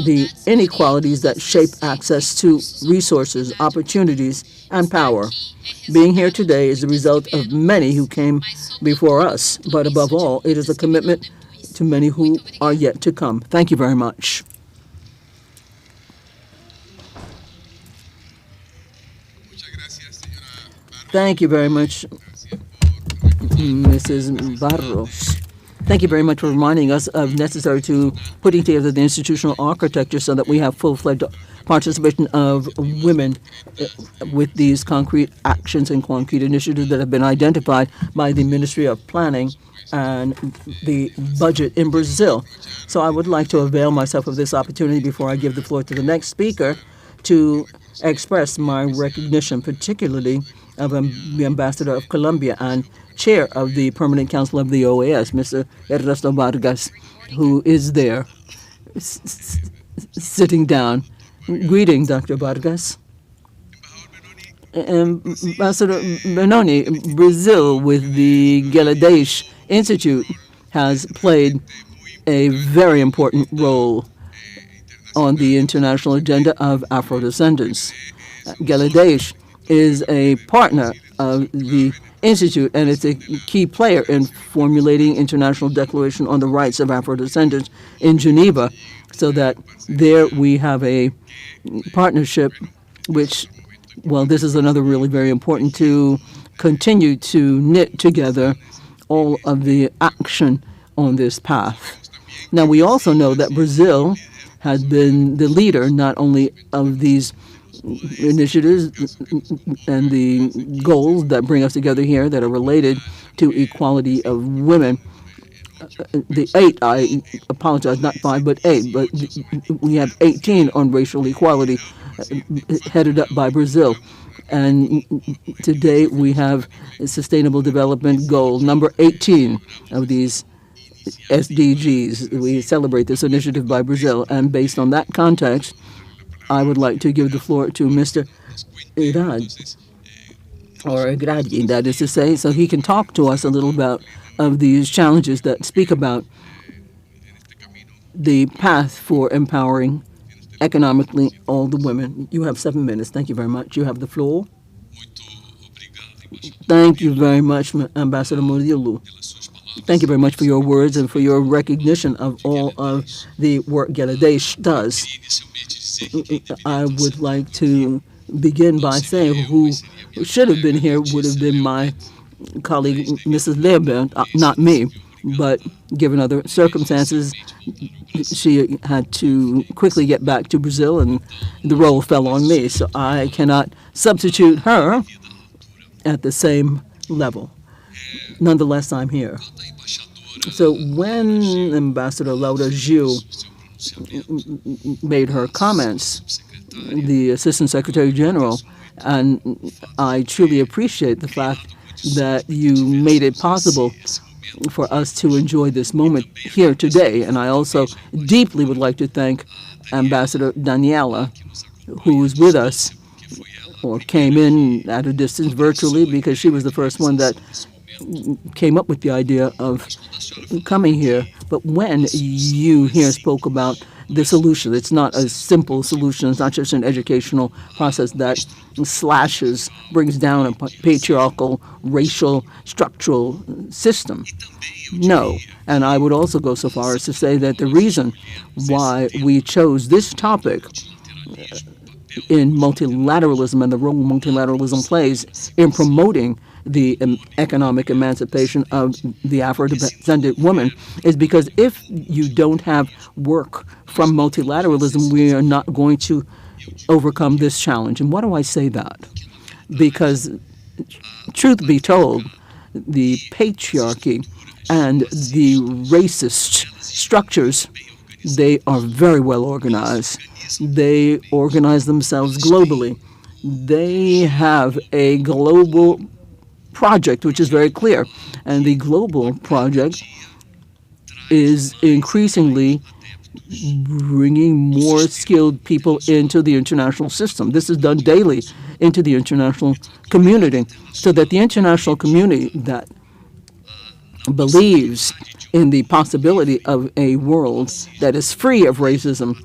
the inequalities that shape access to resources, opportunities, and power. Being here today is the result of many who came before us, but above all, it is a commitment to many who are yet to come. Thank you very much. Thank you very much, Mrs. Barros. Thank you very much for reminding us of necessary to putting together the institutional architecture so that we have full-fledged participation of women with these concrete actions and concrete initiatives that have been identified by the Ministry of Planning and the budget in Brazil. So I would like to avail myself of this opportunity before I give the floor to the next speaker to express my recognition, particularly of the Ambassador of Colombia and Chair of the Permanent Council of the OAS, Mr. Ernesto Vargas, who is there sitting down. Greeting, Dr. Vargas. Ambassador Benoni, Brazil with the Geladesh Institute has played a very important role on the international agenda of Afro-descendants. Geladesh is a partner of the Institute, and it's a key player in formulating international declaration on the rights of Afro-descendants in Geneva, so that there we have a partnership which, well, this is another really very important to continue to knit together all of the action on this path. Now, we also know that Brazil has been the leader not only of these initiatives and the goals that bring us together here that are related to equality of women. The 8, I apologize, not 5, but 8, but we have 18 on racial equality headed up by Brazil. And today we have a Sustainable Development Goal, number 18 of these SDGs. We celebrate this initiative by Brazil, and based on that context, I would like to give the floor to Mr. Irad, or Agradi, that is to say, so he can talk to us a little about of these challenges that speak about the path for empowering economically all the women. You have 7 minutes. Thank you very much. You have the floor. Thank you very much, Ambassador Murilo. Thank you very much for your words and for your recognition of all of the work Geladesh does. I would like to begin by saying who should have been here would have been my colleague, Mrs. Leibert, not me, but given other circumstances, she had to quickly get back to Brazil and the role fell on me. So I cannot substitute her at the same level. Nonetheless, I'm here. So when Ambassador Laura Gil made her comments, the Assistant Secretary General, and I truly appreciate the fact that you made it possible for us to enjoy this moment here today. And I also deeply would like to thank Ambassador Daniela, who is with us, or came in at a distance virtually, because she was the first one that came up with the idea of coming here. But when you here spoke about the solution, it's not a simple solution. It's not just an educational process that slashes, brings down a patriarchal, racial, structural system. No. And I would also go so far as to say that the reason why we chose this topic in multilateralism and the role multilateralism plays in promoting the economic emancipation of the Afro-descendant woman is because if you don't have work from multilateralism, we are not going to overcome this challenge. And why do I say that? Because, truth be told, the patriarchy and the racist structures, they are very well organized. They organize themselves globally. They have a global project, which is very clear. And the global project is increasingly bringing more skilled people into the international system. This is done daily into the international community, so that the international community that believes in the possibility of a world that is free of racism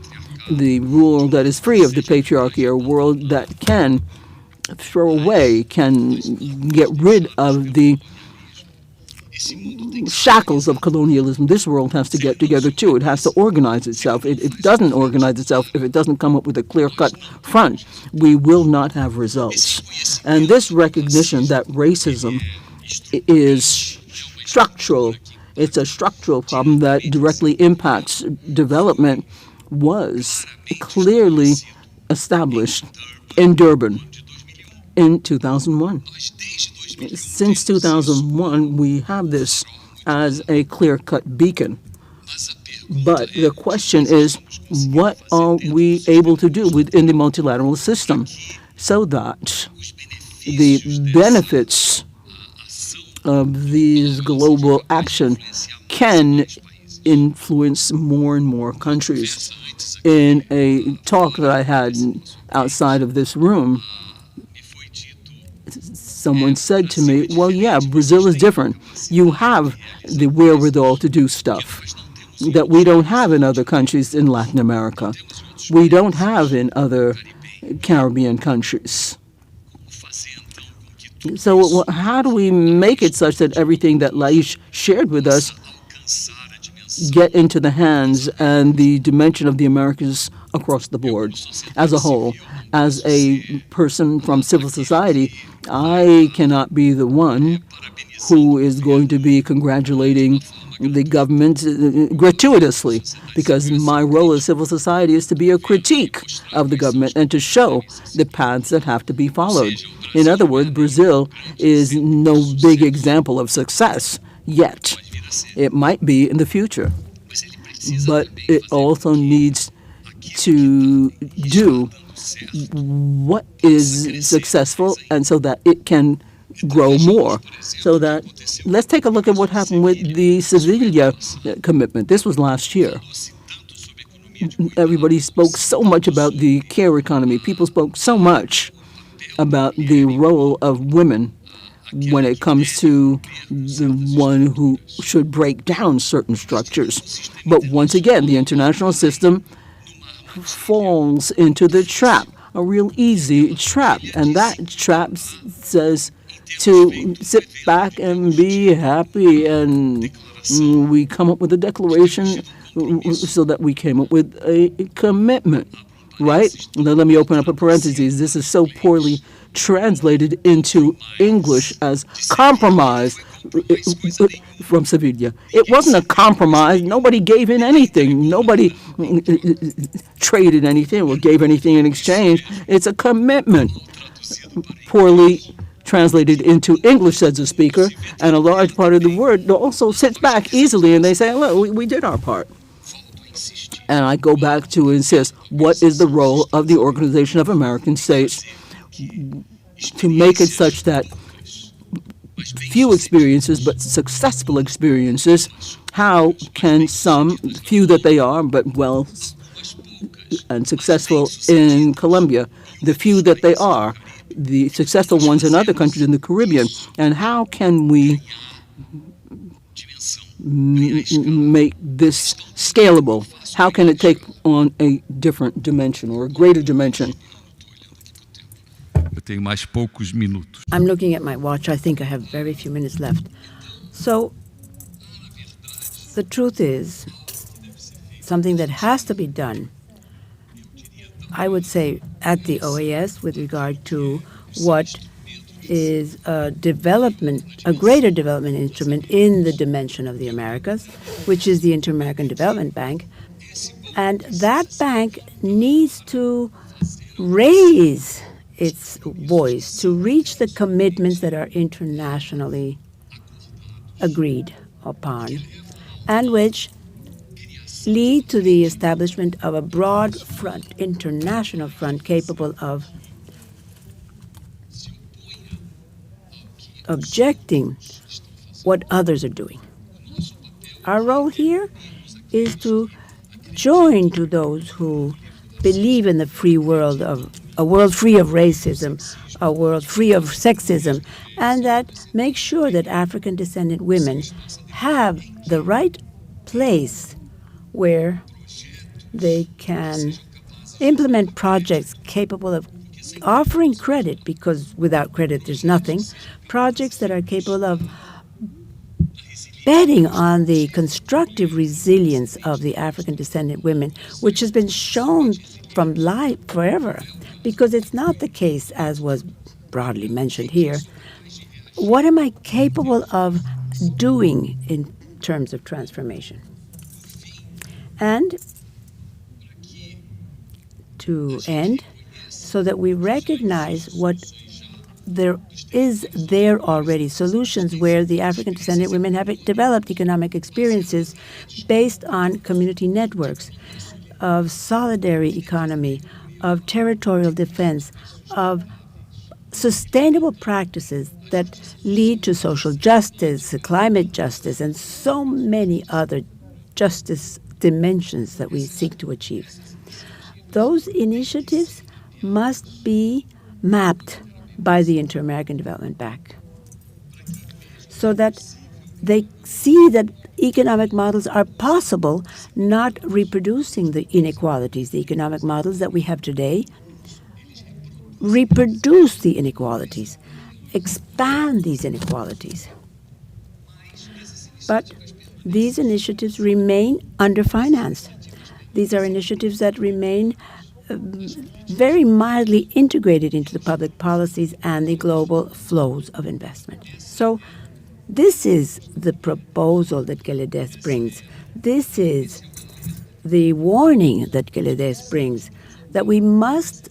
the world that is free of the patriarchy, a world that can throw away, can get rid of the shackles of colonialism. This world has to get together too. It has to organize itself. It doesn't organize itself if it doesn't come up with a clear-cut front. We will not have results. And this recognition that racism is structural, it's a structural problem that directly impacts development, was clearly established in Durban in 2001. Since 2001, we have this as a clear-cut beacon. But the question is, what are we able to do within the multilateral system so that the benefits of these global action can influence more and more countries? In a talk that I had outside of this room, someone said to me, well, yeah, Brazil is different. You have the wherewithal to do stuff that we don't have in other countries in Latin America. We don't have in other Caribbean countries. So how do we make it such that everything that Laish shared with us get into the hands and the dimension of the Americas across the board as a whole? As a person from civil society, I cannot be the one who is going to be congratulating the government gratuitously, because my role as civil society is to be a critique of the government and to show the paths that have to be followed. In other words, Brazil is no big example of success yet. It might be in the future, but it also needs to do what is successful, and so that it can grow more. So that, let's take a look at what happened with the Sevilla commitment. This was last year. Everybody spoke so much about the care economy. People spoke so much about the role of women when it comes to the one who should break down certain structures. But once again, the international system falls into the trap, a real easy trap. And that trap says to sit back and be happy, and we come up with a declaration so that we came up with a commitment, right? Now, let me open up a parenthesis. This is so poorly translated into English as compromise from Sevilla. It wasn't a compromise. Nobody gave in anything. Nobody traded anything or gave anything in exchange. It's a commitment. Poorly translated into English, says the speaker, and a large part of the word also sits back easily, and they say, look, we did our part. And I go back to insist, what is the role of the Organization of American States to make it such that few experiences, but successful experiences, how can some, few that they are, but well and successful in Colombia, the few that they are, the successful ones in other countries in the Caribbean, and how can we make this scalable? How can it take on a different dimension or a greater dimension? Eu tenho mais poucos minutos. I'm looking at my watch. I think I have very few minutes left. So the truth is, something that has to be done, I would say, at the OAS with regard to what is a greater development instrument in the dimension of the Americas, which is the Inter-American Development Bank. And that bank needs to raise its voice to reach the commitments that are internationally agreed upon, and which lead to the establishment of a broad front, international front, capable of objecting what others are doing. Our role here is to join to those who believe in the free world, of a world free of racism, a world free of sexism, and that make sure that African descendant women have the right place where they can implement projects capable of offering credit, because without credit there's nothing, projects that are capable of betting on the constructive resilience of the African descendant women, which has been shown from life forever, because it's not the case, as was broadly mentioned here. What am I capable of doing in terms of transformation? And to end, so that we recognize what there is there already, solutions where the African descendant women have developed economic experiences based on community networks of solidarity economy, of territorial defense, of sustainable practices that lead to social justice, climate justice, and so many other justice dimensions that we seek to achieve. Those initiatives must be mapped by the Inter-American Development Bank so that they see that economic models are possible, not reproducing the inequalities. The economic models that we have today reproduce the inequalities, expand these inequalities. But these initiatives remain underfinanced. These are initiatives that remain very mildly integrated into the public policies and the global flows of investment. So this is the proposal that Geledes brings. This is the warning that Geledes brings, that we must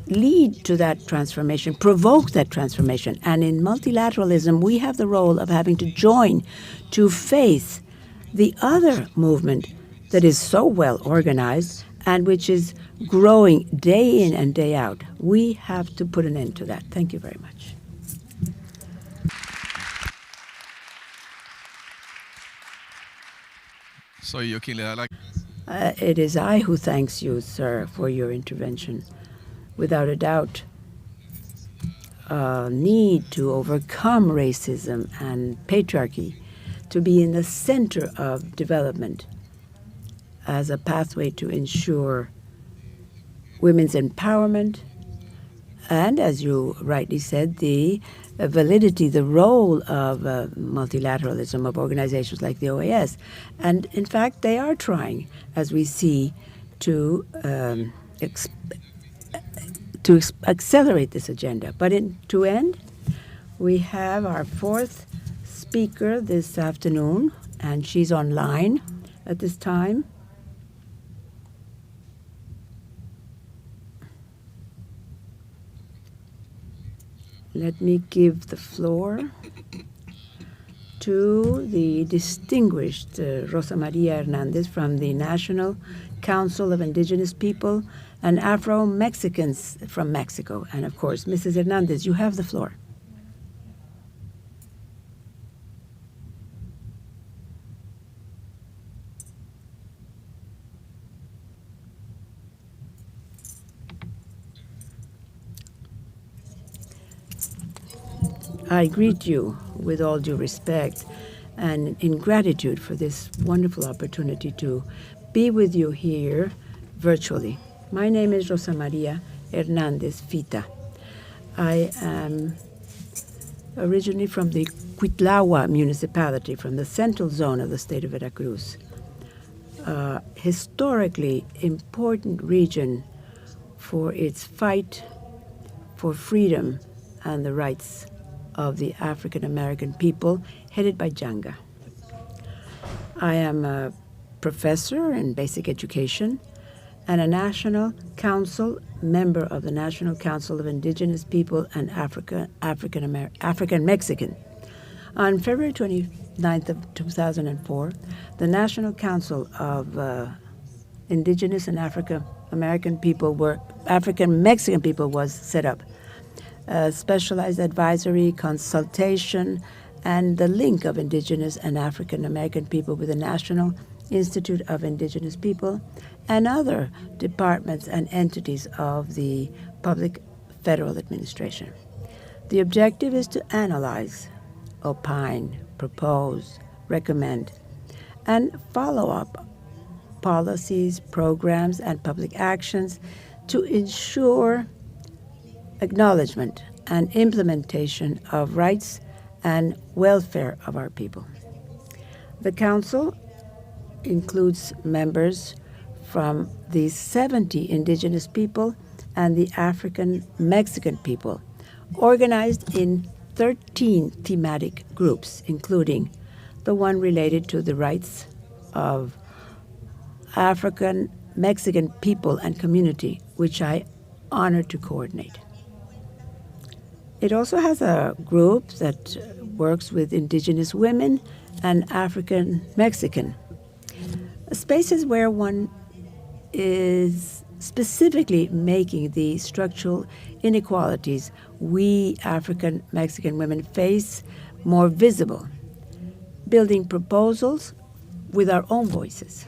lead to that transformation, provoke that transformation. And in multilateralism, we have the role of having to join to face the other movement that is so well organized and which is growing day in and day out. We have to put an end to that. Thank you very much. Soy yo quien le da la... It is I who thanks you, sir, for your intervention. Without a doubt, need to overcome racism and patriarchy, to be in the center of development as a pathway to ensure women's empowerment, and, as you rightly said, the validity, the role of multilateralism, of organizations like the OAS. And, in fact, they are trying, as we see, to accelerate this agenda. But to end, we have our fourth speaker this afternoon, and she's online at this time. Let me give the floor to the distinguished Rosa Maria Hernandez from the National Council of Indigenous People and Afro-Mexicans from Mexico. And of course, Mrs. Hernandez, you have the floor. I greet you with all due respect and in gratitude for this wonderful opportunity to be with you here virtually. My name is Rosa Maria Hernandez Fita. I am originally from the Cuitlahua municipality, from the central zone of the state of Veracruz. A historically important region for its fight for freedom and the rights of the African American people, headed by Janga. I am a professor in basic education and a National Council member of the National Council of Indigenous People and African Mexican. On February 29th of 2004, the National Council of Indigenous and African Mexican people was set up. Specialized advisory, consultation, and the link of Indigenous and African American people with the National Institute of Indigenous People and other departments and entities of the public federal administration. The objective is to analyze, opine, propose, recommend, and follow up policies, programs, and public actions to ensure acknowledgement and implementation of rights and welfare of our people. The Council includes members from the 70 indigenous people and the African Mexican people, organized in 13 thematic groups, including the one related to the rights of African Mexican people and community, which I honor to coordinate. It also has a group that works with indigenous women and African Mexican, spaces where one is specifically making the structural inequalities we African Mexican women face more visible, building proposals with our own voices.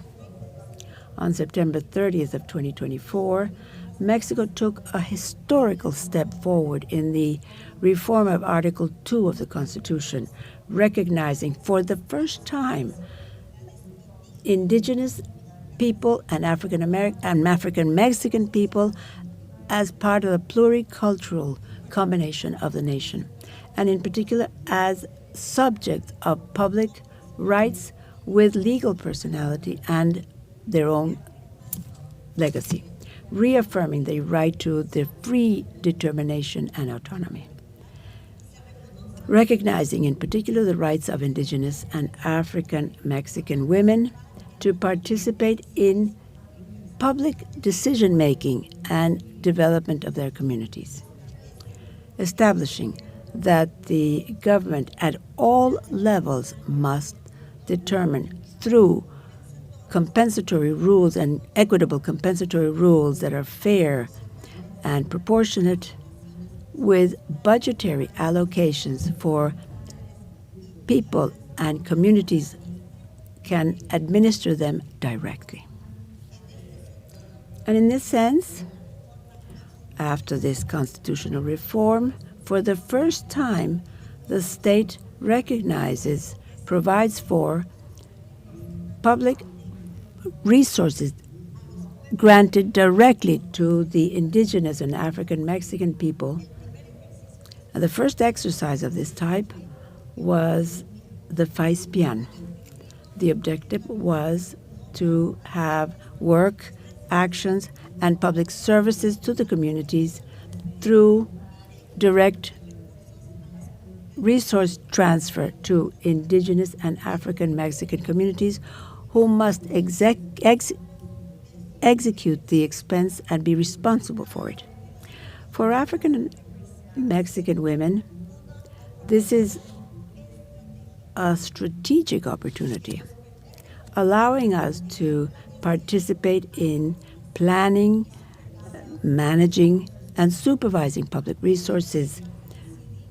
On September 30th of 2024, Mexico took a historical step forward in the reform of Article 2 of the Constitution, recognizing for the first time indigenous people and African American and African Mexican people as part of the pluricultural combination of the nation, and in particular as subjects of public rights with legal personality and their own legacy, reaffirming the right to their free determination and autonomy. Recognizing in particular the rights of indigenous and African Mexican women to participate in public decision-making and development of their communities. Establishing that the government at all levels must determine through compensatory rules and equitable compensatory rules that are fair and proportionate, with budgetary allocations for people and communities can administer them directly. And in this sense, after this constitutional reform, for the first time, the state recognizes, provides for public resources granted directly to the indigenous and African Mexican people. And the first exercise of this type was the FAISPIAN. The objective was to have work, actions, and public services to the communities through direct resource transfer to indigenous and African Mexican communities who must execute the expense and be responsible for it. For African and Mexican women, this is a strategic opportunity, allowing us to participate in planning, managing, and supervising public resources,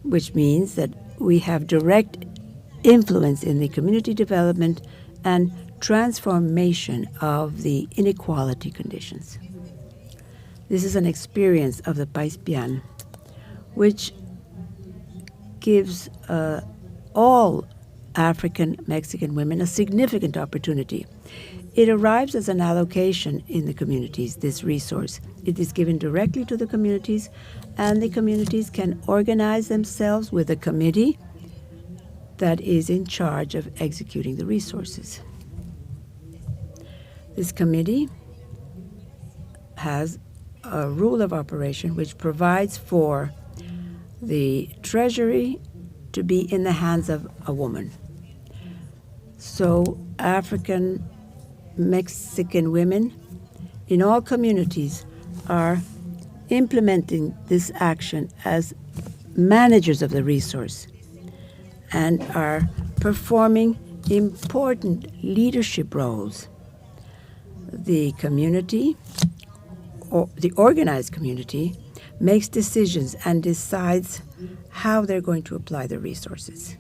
which means that we have direct influence in the community development and transformation of the inequality conditions. This is an experience of the Paispian, which gives all African Mexican women a significant opportunity. It arrives as an allocation in the communities, this resource. It is given directly to the communities, and the communities can organize themselves with a committee that is in charge of executing the resources. This committee has a rule of operation which provides for the treasury to be in the hands of a woman. So African Mexican women in all communities are implementing this action as managers of the resource and are performing important leadership roles. The community, or the organized community, makes decisions and decides how they're going to apply the resources.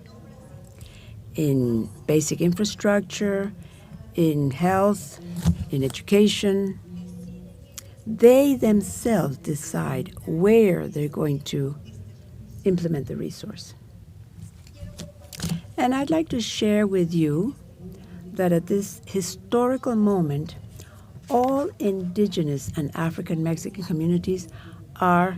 In basic infrastructure, in health, in education, they themselves decide where they're going to implement the resource. And I'd like to share with you that at this historical moment, all indigenous and African Mexican communities are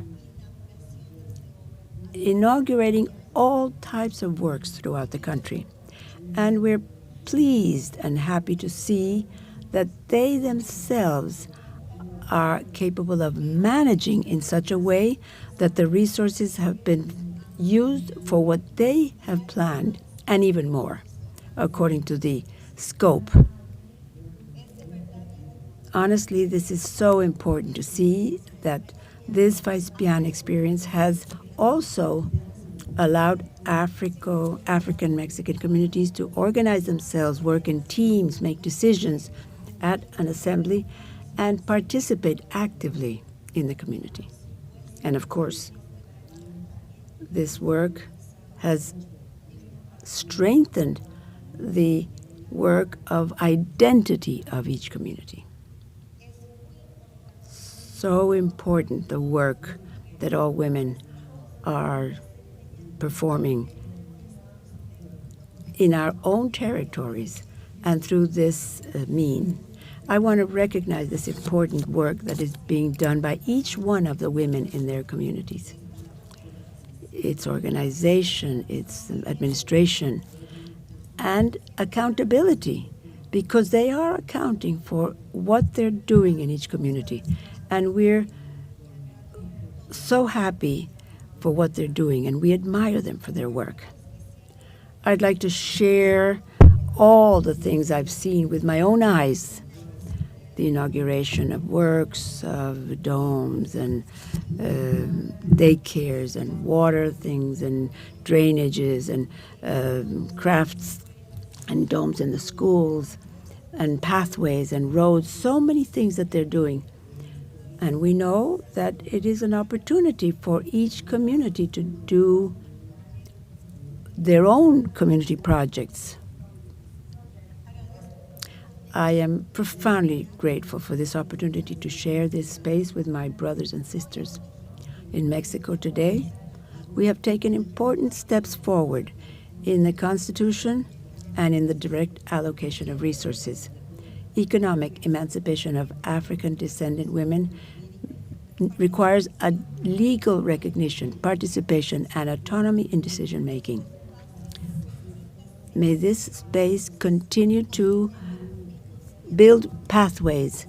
inaugurating all types of works throughout the country. And we're pleased and happy to see that they themselves are capable of managing in such a way that the resources have been used for what they have planned and even more, according to the scope. Honestly, this is so important to see that this FAISPIAN experience has also allowed African Mexican communities to organize themselves, work in teams, make decisions at an assembly, and participate actively in the community. And of course, this work has strengthened the work of identity of each community. So important, the work that all women are performing in our own territories and through this mean. I want to recognize this important work that is being done by each one of the women in their communities. Its organization, its administration, and accountability, because they are accounting for what they're doing in each community. And we're so happy for what they're doing, and we admire them for their work. I'd like to share all the things I've seen with my own eyes. The inauguration of works, of domes and daycares and water things and drainages and crafts and domes in the schools and pathways and roads, so many things that they're doing. And we know that it is an opportunity for each community to do their own community projects. I am profoundly grateful for this opportunity to share this space with my brothers and sisters. In Mexico today, we have taken important steps forward in the Constitution and in the direct allocation of resources. Economic emancipation of African descendant women requires a legal recognition, participation, and autonomy in decision making. May this space continue to build pathways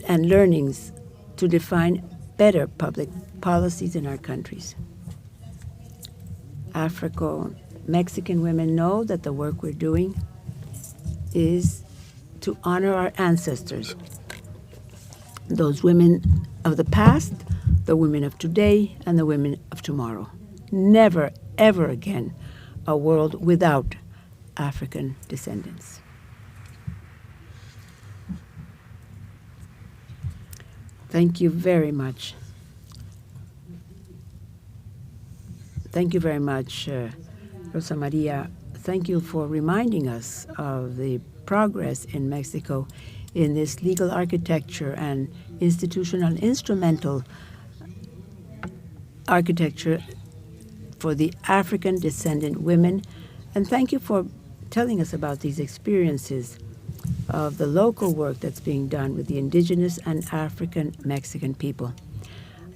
and learnings to define better public policies in our countries. Afro-Mexican women know that the work we're doing is to honor our ancestors, those women of the past, the women of today, and the women of tomorrow. Never, ever again a world without African descendants. Thank you very much. Thank you very much, Rosa Maria. Thank you for reminding us of the progress in Mexico in this legal architecture and institutional instrumental architecture for the African descendant women. And thank you for telling us about these experiences of the local work that's being done with the indigenous and African Mexican people.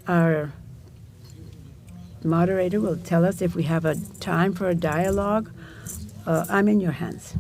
Our moderator will tell us if we have a time for a dialogue. I'm in your hands.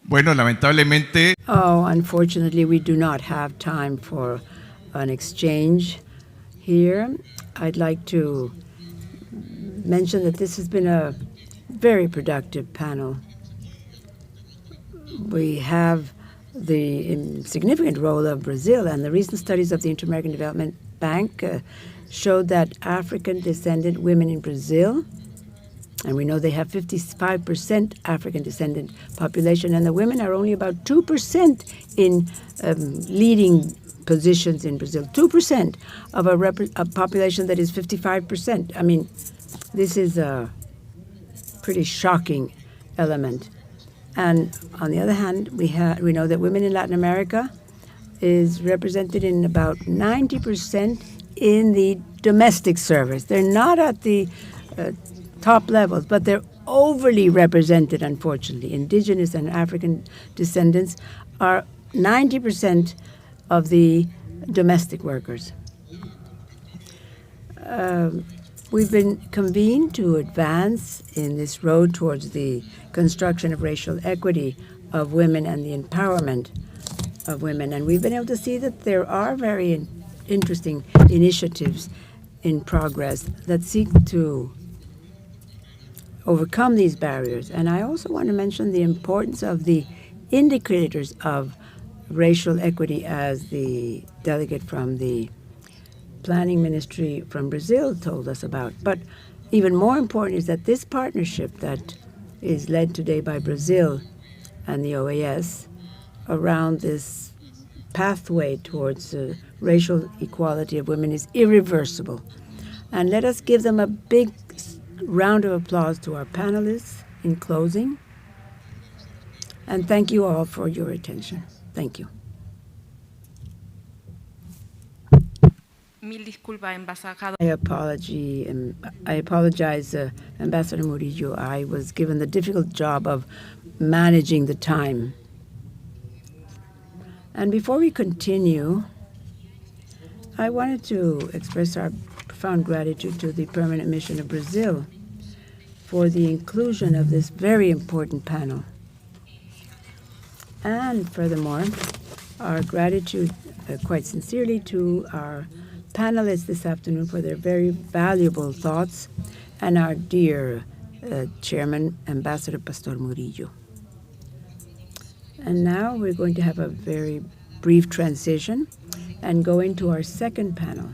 Bueno, lamentablemente. Oh, unfortunately, we do not have time for an exchange here. I'd like to mention that this has been a very productive panel. We have the significant role of Brazil, and the recent studies of the Inter-American Development Bank showed that African descendant women in Brazil, and we know they have 55% African descendant population, and the women are only about 2% in leading positions in Brazil. 2% of a population that is 55%. I mean, This is a pretty shocking element. And on the other hand, we know that women in Latin America is represented in about 90% in the domestic service. They're not at the top levels, but they're overly represented, unfortunately. Indigenous and African descendants are 90% of the domestic workers. We've been convened to advance in this road towards the construction of racial equity of women and the empowerment of women. And we've been able to see that there are very interesting initiatives in progress that seek to overcome these barriers. And I also want to mention the importance of the indicators of racial equity, as the delegate from the Planning Ministry from Brazil told us about. But even more important is that this partnership that is led today by Brazil and the OAS around this pathway towards racial equality of women is irreversible. And let us give them a big round of applause to our panelists in closing. And thank you all for your attention. Thank you. Mil disculpas, embajador. I apologize, Ambassador Murillo. I was given the difficult job of managing the time. And before we continue, I wanted to express our profound gratitude to the Permanent Mission of Brazil for the inclusion of this very important panel. And furthermore, our gratitude quite sincerely to our panelists this afternoon for their very valuable thoughts, and our dear Chairman, Ambassador Pastor Murillo. And now we're going to have a very brief transition and go into our second panel.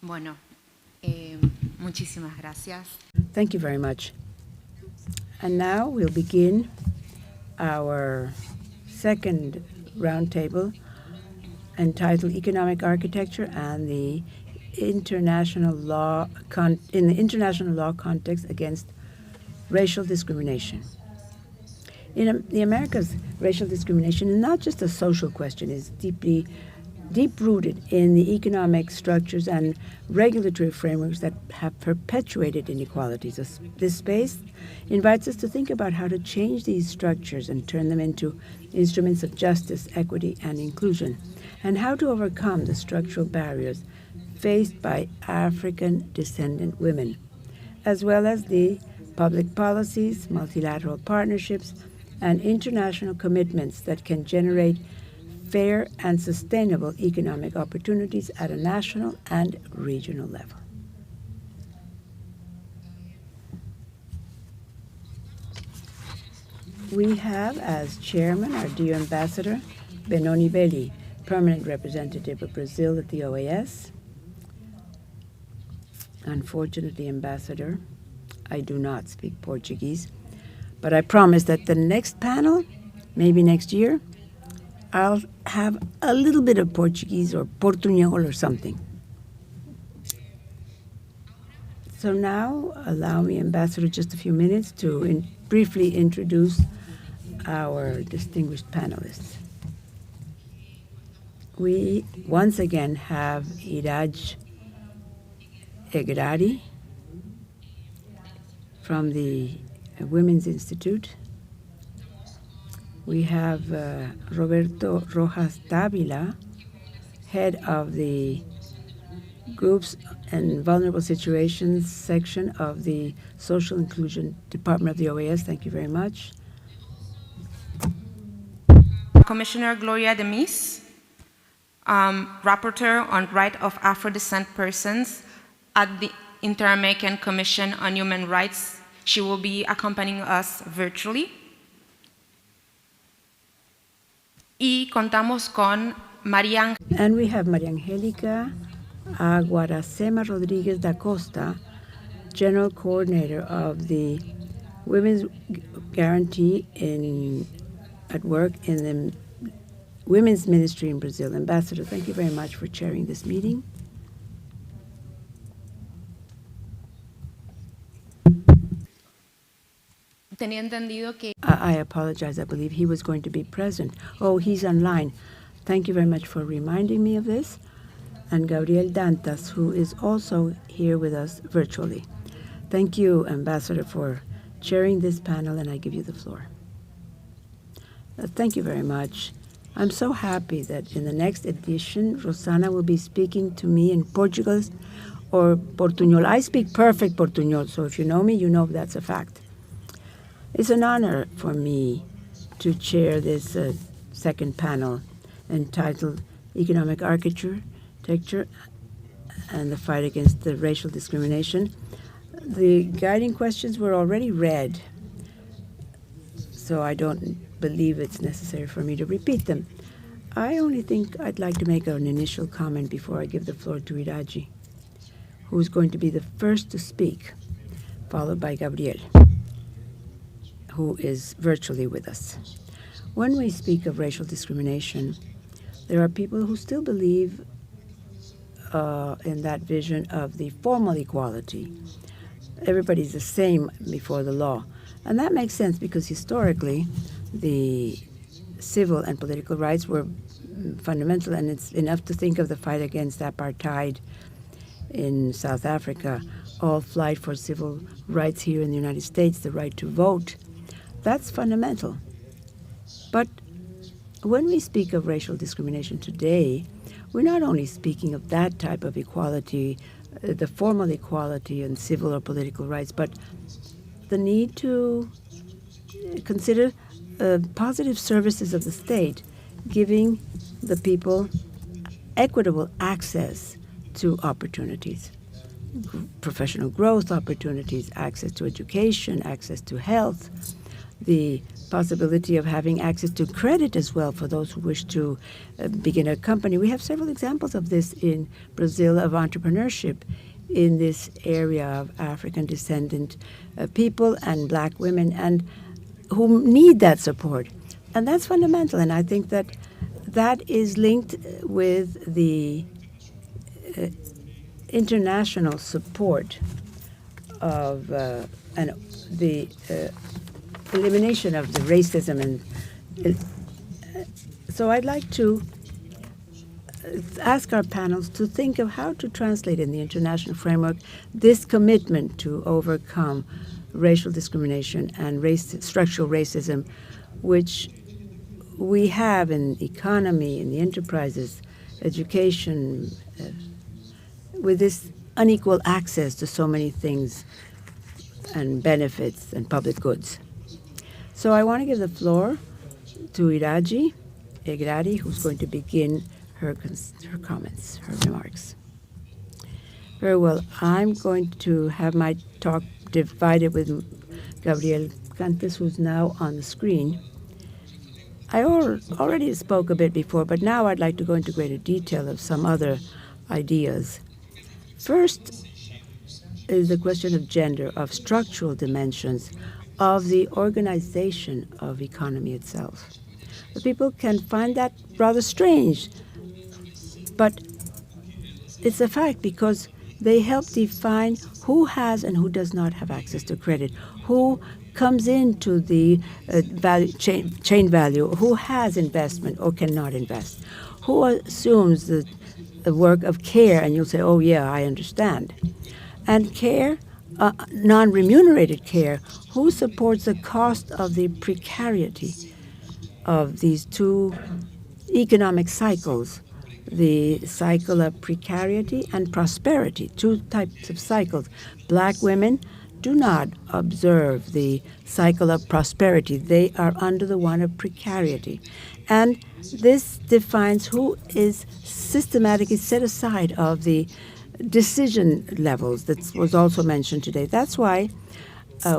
Bueno, muchísimas gracias. Thank you very much. And now we'll begin our second roundtable entitled Economic Architecture and the International Law in the International Law Context Against Racial Discrimination. In the Americas, racial discrimination is not just a social question, it's deep-rooted in the economic structures and regulatory frameworks that have perpetuated inequalities. This space invites us to think about how to change these structures and turn them into instruments of justice, equity, and inclusion, and how to overcome the structural barriers faced by African descendant women, as well as the public policies, multilateral partnerships, and international commitments that can generate fair and sustainable economic opportunities at a national and regional level. We have as chairman our dear Ambassador Benoni Belli, permanent representative of Brazil at the OAS. Unfortunately, Ambassador, I do not speak Portuguese, but I promise that the next panel, maybe next year, I'll have a little bit of Portuguese or Portuñol or something. So now, allow me, Ambassador, just a few minutes to briefly introduce our distinguished panelists. We once again have Iraj Egrari from the Women's Institute. We have Roberto Rojas Davila, head of the Groups and Vulnerable Situations section of the Social Inclusion Department of the OAS. Thank you very much. Commissioner Gloria Demis, Rapporteur on Right of Afro-Descent Persons at the Inter-American Commission on Human Rights. She will be accompanying us virtually. Y contamos con María And we have Maria Angelica Aguaracema Rodriguez da Costa, General Coordinator of the Women's Guarantee at work in the Women's Ministry in Brazil. Ambassador, thank you very much for chairing this meeting. Tenía entendido que I apologize. I believe he was going to be present. Oh, he's online. Thank you very much for reminding me of this. And Gabriel Dantas, who is also here with us virtually. Thank you, Ambassador, for chairing this panel, and I give you the floor. Thank you very much. I'm so happy that in the next edition, Rosana will be speaking to me in Portuguese or Portuñol. I speak perfect Portuñol, so if you know me, you know that's a fact. It's an honor for me to chair this second panel entitled Economic Architecture and the Fight Against the Racial Discrimination. The guiding questions were already read, so I don't believe it's necessary for me to repeat them. I only think I'd like to make an initial comment before I give the floor to Iraji, who's going to be the first to speak, followed by Gabriel, who is virtually with us. When we speak of racial discrimination, there are people who still believe in that vision of the formal equality. Everybody's the same before the law. And that makes sense because historically, the civil and political rights were fundamental, and it's enough to think of the fight against apartheid in South Africa, all flight for civil rights here in the United States, the right to vote. That's fundamental. But when we speak of racial discrimination today, we're not only speaking of that type of equality, the formal equality in civil or political rights, but the need to consider positive services of the state, giving the people equitable access to opportunities, professional growth opportunities, access to education, access to health, the possibility of having access to credit as well for those who wish to begin a company. We have several examples of this in Brazil of entrepreneurship in this area of African descendant people and black women, and who need that support. And that's fundamental, and I think that that is linked with the international support of and the elimination of the racism. And so I'd like to ask our panels to think of how to translate in the international framework this commitment to overcome racial discrimination and structural racism, which we have in the economy, in the enterprises, education, with this unequal access to so many things and benefits and public goods. So I want to give the floor to Iraji Egradi, who's going to begin her comments, her remarks. Very well. I'm going to have my talk divided with Gabriel Cantes, who's now on the screen. I already spoke a bit before, but now I'd like to go into greater detail of some other ideas. First is the question of gender, of structural dimensions, of the organization of economy itself. The people can find that rather strange, but it's a fact because they help define who has and who does not have access to credit, who comes into the chain value, who has investment or cannot invest, who assumes the work of care, and you'll say, oh yeah, I understand. And care, non-remunerated care, who supports the cost of the precarity of these two economic cycles the cycle of precarity and prosperity, two types of cycles. Black women do not observe the cycle of prosperity. They are under the one of precarity. And this defines who is systematically set aside of the decision levels that was also mentioned today. That's why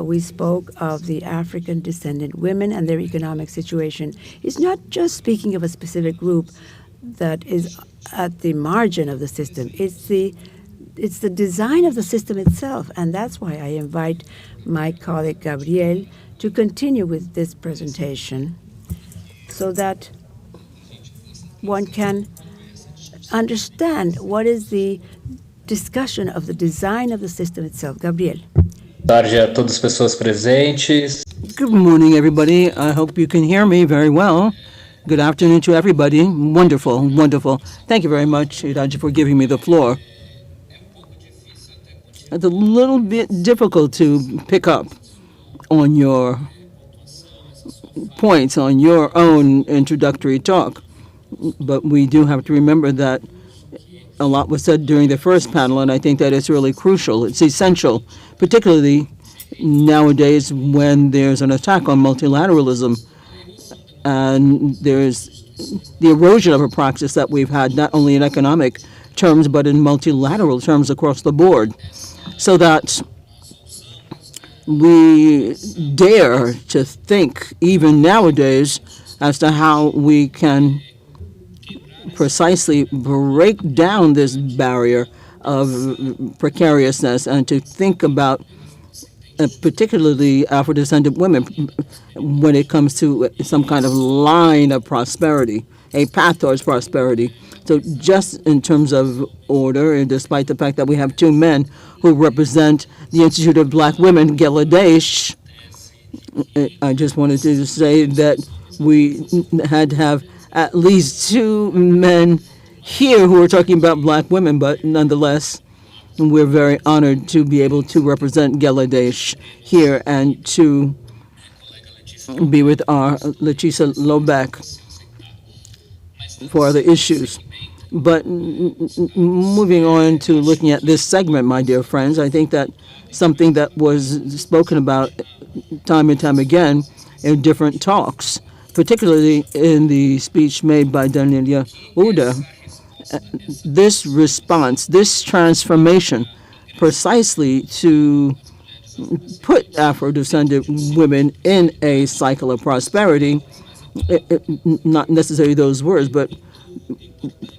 we spoke of the African descendant women and their economic situation. It's not just speaking of a specific group that is at the margin of the system. It's the design of the system itself, and that's why I invite my colleague Gabriel to continue with this presentation so that one can understand what is the discussion of the design of the system itself. Gabriel. Boa tarde a todas as pessoas presentes. Good morning, everybody. I hope you can hear me very well. Good afternoon to everybody. Wonderful, wonderful. Thank you very much, Iraji, for giving me the floor. It's a little bit difficult to pick up on your points on your own introductory talk, but we do have to remember that a lot was said during the first panel, and I think that it's really crucial. It's essential, particularly nowadays when there's an attack on multilateralism and there's the erosion of a practice that we've had not only in economic terms but in multilateral terms across the board, so that we dare to think even nowadays as to how we can precisely break down this barrier of precariousness and to think about particularly Afro-descendant women when it comes to some kind of line of prosperity, a path towards prosperity. So just in terms of order, and despite the fact that we have two men who represent the Institute of Black Women, Geladesh, I just wanted to say that we had to have at least two men here who are talking about black women, but nonetheless, we're very honored to be able to represent Geladesh here and to be with our Leticia Lobeck for other issues. But moving on to looking at this segment, my dear friends, I think that something that was spoken about time and time again in different talks, particularly in the speech made by Daniela Uda, this response, this transformation, precisely to put Afro-descendant women in a cycle of prosperity, not necessarily those words, but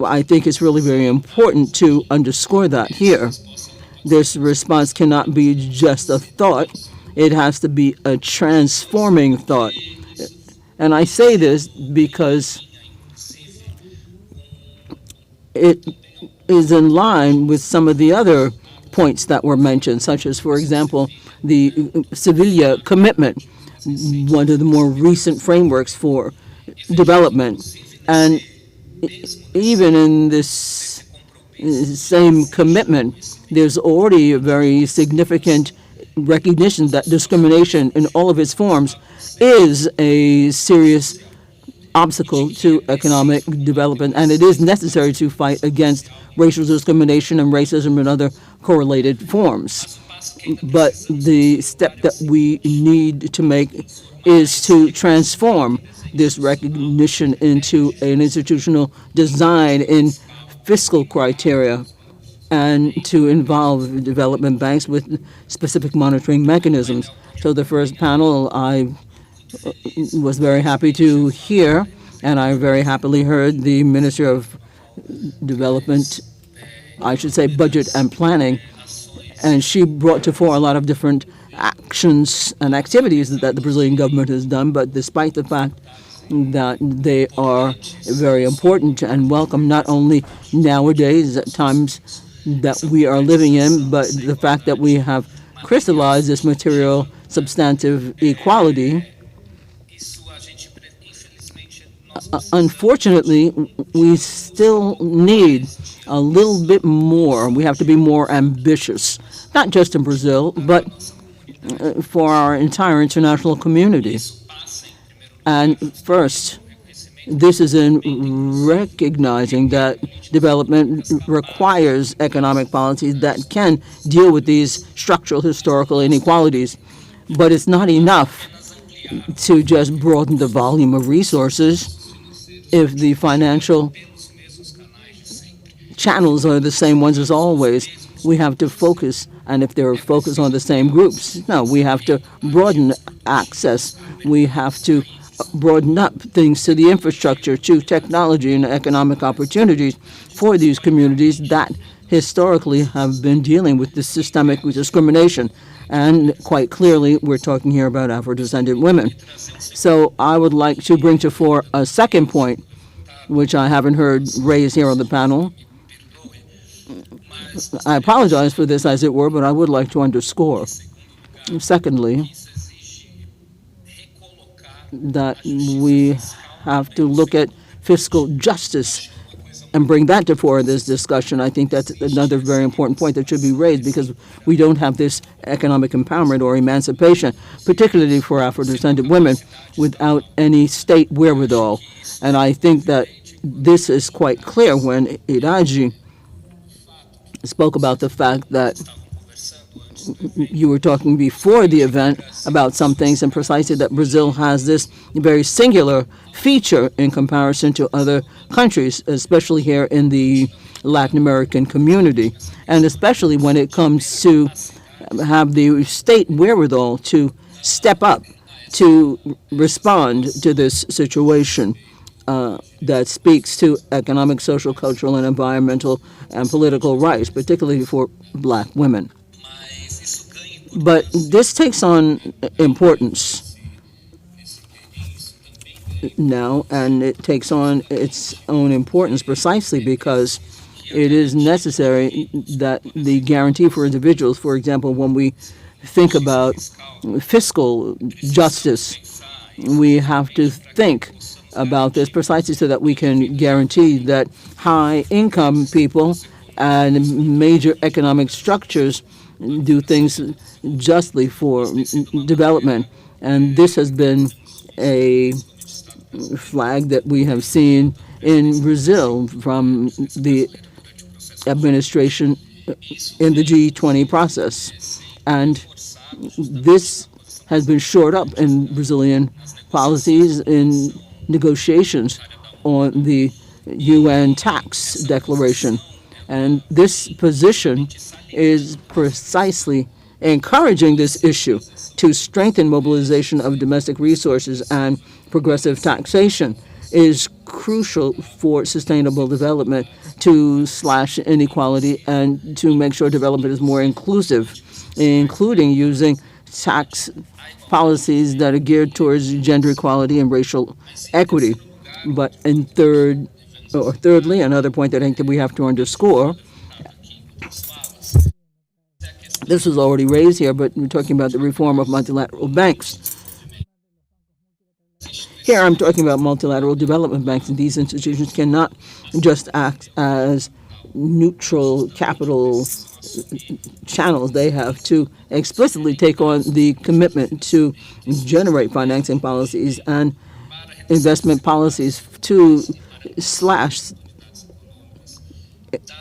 I think it's really very important to underscore that here. This response cannot be just a thought. It has to be a transforming thought. And I say this because it is in line with some of the other points that were mentioned, such as, for example, the Sevilla commitment, one of the more recent frameworks for development. And even in this same commitment, there's already a very significant recognition that discrimination in all of its forms is a serious obstacle to economic development, and it is necessary to fight against racial discrimination and racism and other correlated forms. But the step that we need to make is to transform this recognition into an institutional design in fiscal criteria and to involve development banks with specific monitoring mechanisms. So the first panel I was very happy to hear, and I very happily heard the Minister of Development, I should say Budget and Planning, and she brought to fore a lot of different actions and activities that the Brazilian government has done, but despite the fact that they are very important and welcome not only nowadays at times that we are living in, but the fact that we have crystallized this material substantive equality. Unfortunately, we still need a little bit more. We have to be more ambitious, not just in Brazil, but for our entire international community. And first, This is in recognizing that development requires economic policies that can deal with these structural historical inequalities. But it's not enough to just broaden the volume of resources if the financial channels are the same ones as always. We have to focus, and if they're focused on the same groups, no, we have to broaden access. We have to broaden up things to the infrastructure, to technology and economic opportunities for these communities that historically have been dealing with this systemic discrimination. And quite clearly, we're talking here about Afro-descendant women. So I would like to bring to fore a second point, which I haven't heard raised here on the panel. I apologize for this, as it were, but I would like to underscore, secondly, that we have to look at fiscal justice and bring that to fore in this discussion. I think that's another very important point that should be raised, because we don't have this economic empowerment or emancipation, particularly for Afro-descendant women, without any state wherewithal. And I think that this is quite clear when Iraji spoke about the fact that you were talking before the event about some things, and precisely that Brazil has this very singular feature in comparison to other countries, especially here in the Latin American community, and especially when it comes to have the state wherewithal to step up to respond to this situation. That speaks to economic, social, cultural, and environmental and political rights, particularly for black women. But this takes on importance now, and it takes on its own importance precisely because it is necessary that the guarantee for individuals, for example, when we think about fiscal justice, we have to think about this precisely so that we can guarantee that high-income people and major economic structures do things justly for development. And this has been a flag that we have seen in Brazil from the administration in the G20 process. And this has been shored up in Brazilian policies in negotiations on the UN tax declaration. And this position is precisely encouraging this issue to strengthen mobilization of domestic resources, and progressive taxation is crucial for sustainable development, to slash inequality and to make sure development is more inclusive, including using tax policies that are geared towards gender equality and racial equity. But thirdly, another point that I think that we have to underscore, this was already raised here, but we're talking about the reform of multilateral banks. Here I'm talking about multilateral development banks, and these institutions cannot just act as neutral capital channels. They have to explicitly take on the commitment to generate financing policies and investment policies to slash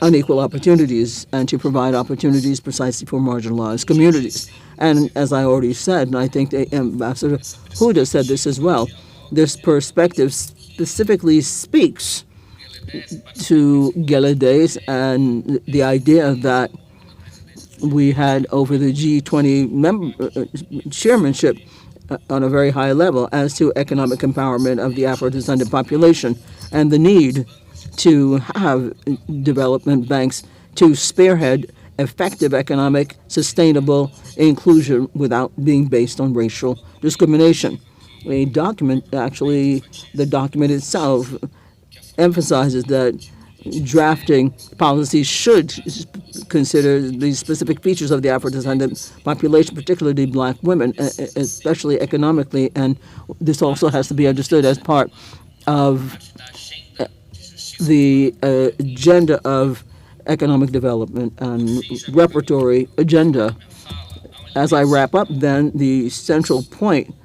unequal opportunities and to provide opportunities precisely for marginalized communities. And as I already said, and I think Ambassador Huda said this as well, this perspective specifically speaks to Geledes and the idea that we had over the G20 chairmanship on a very high level as to economic empowerment of the Afro-descendant population, and the need to have development banks to spearhead effective economic, sustainable inclusion without being based on racial discrimination. A document, actually, the document itself emphasizes that drafting policies should consider the specific features of the Afro-descendant population, particularly black women, especially economically, and this also has to be understood as part of the agenda of economic development and repertory agenda. As I wrap up, then, the central point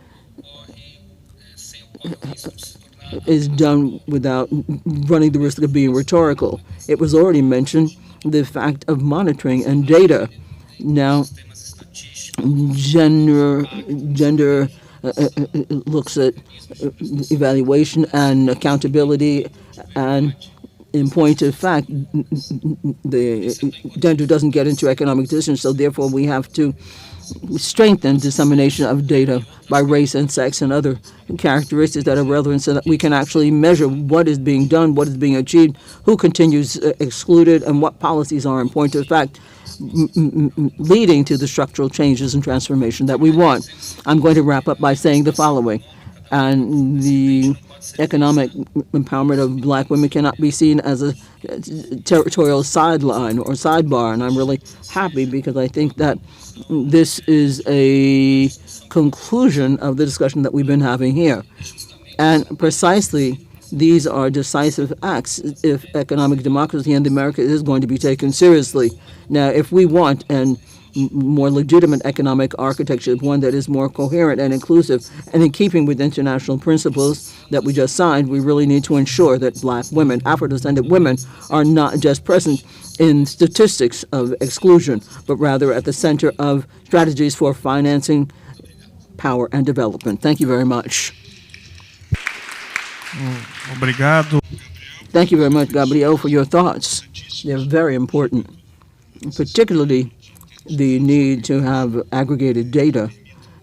is done without running the risk of being rhetorical. It was already mentioned, the fact of monitoring and data. Now, gender looks at evaluation and accountability, and in point of fact, the gender doesn't get into economic decisions, so therefore we have to strengthen dissemination of data by race and sex and other characteristics that are relevant so that we can actually measure what is being done, what is being achieved, who continues excluded, and what policies are in point of fact leading to the structural changes and transformation that we want. I'm going to wrap up by saying the following. And the economic empowerment of black women cannot be seen as a territorial sideline or sidebar. And I'm really happy because I think that this is a conclusion of the discussion that we've been having here. And precisely these are decisive acts if economic democracy in America is going to be taken seriously. Now, if we want an more legitimate economic architecture, one that is more coherent and inclusive and in keeping with international principles that we just signed, we really need to ensure that black women, Afro-descendant women, are not just present in statistics of exclusion, but rather at the center of strategies for financing, power, and development. Thank you very much. Obrigado. Thank you very much, Gabriel, for your thoughts. They're very important, particularly the need to have aggregated data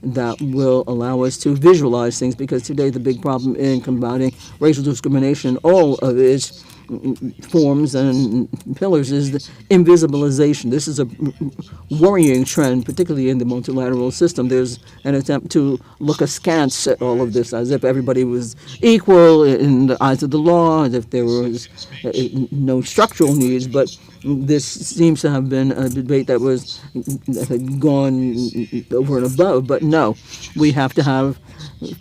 that will allow us to visualize things, because today the big problem in combating racial discrimination, all of its forms and pillars, is the invisibilization. This is a worrying trend, particularly in the multilateral system. There's an attempt to look askance at all of this as if everybody was equal in the eyes of the law, as if there was no structural needs, but this seems to have been a debate that had gone over and above. But no, we have to have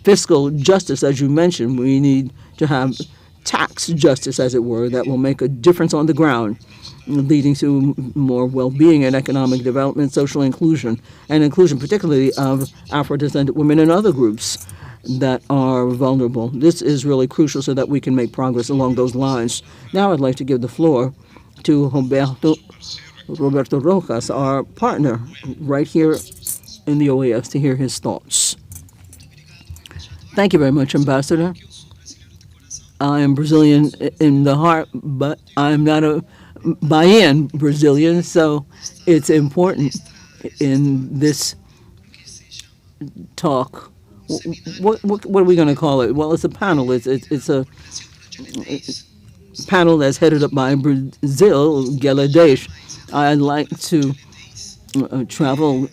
fiscal justice, as you mentioned. We need to have tax justice, as it were, that will make a difference on the ground, leading to more well-being and economic development, social inclusion, and inclusion particularly of Afro-descendant women and other groups that are vulnerable. This is really crucial so that we can make progress along those lines. Now I'd like to give the floor to Roberto Rojas, our partner right here in the OAS, to hear his thoughts. Thank you very much, Ambassador. I am Brazilian in the heart, but I'm not a Bahian Brazilian, so it's important in this talk. What are we going to call it? Well, it's a panel. It's a panel that's headed up by Brazil, Geladesh. I'd like to travel,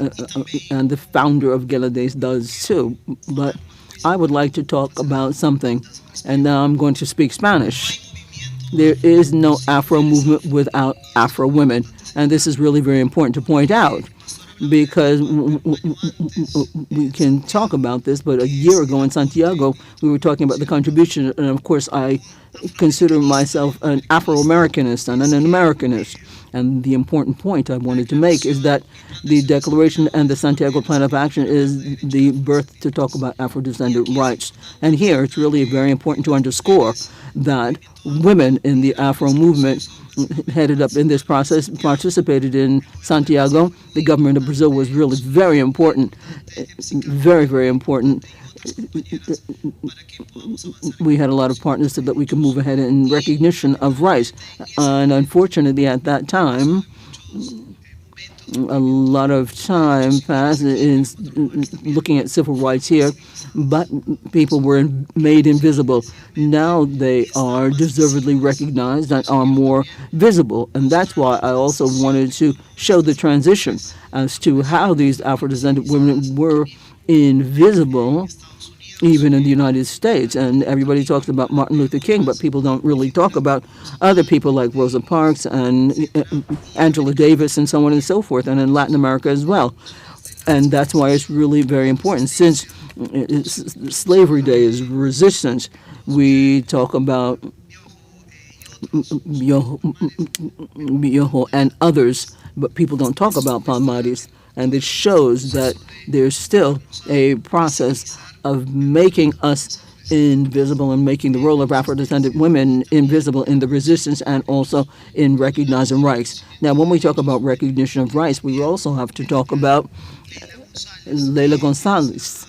and the founder of Geladesh does too, but I would like to talk about something, and now I'm going to speak Spanish. There is no Afro movement without Afro women, and this is really very important to point out, because we can talk about this, but a year ago in Santiago, we were talking about the contribution, and of course I consider myself an Afro-Americanist and an Americanist. And the important point I wanted to make is that the Declaration and the Santiago Plan of Action is the birth to talk about Afro-descendant rights. And here it's really very important to underscore that women in the Afro movement headed up in this process, participated in Santiago. The government of Brazil was really very important, very, very important. We had a lot of partners so that we could move ahead in recognition of rights. And unfortunately, at that time, a lot of time passed in looking at civil rights here, but people were made invisible. Now they are deservedly recognized and are more visible. And that's why I also wanted to show the transition as to how these Afro-descendant women were invisible even in the United States. And everybody talks about Martin Luther King, but people don't really talk about other people like Rosa Parks and Angela Davis and so on and so forth, and in Latin America as well. And that's why it's really very important. Since Slavery Day is resistance, we talk about Yoho and others, but people don't talk about Palmares. And it shows that there's still a process of making us invisible and making the role of Afro-descendant women invisible in the resistance and also in recognizing rights. Now, when we talk about recognition of rights, we also have to talk about Leila Gonzalez.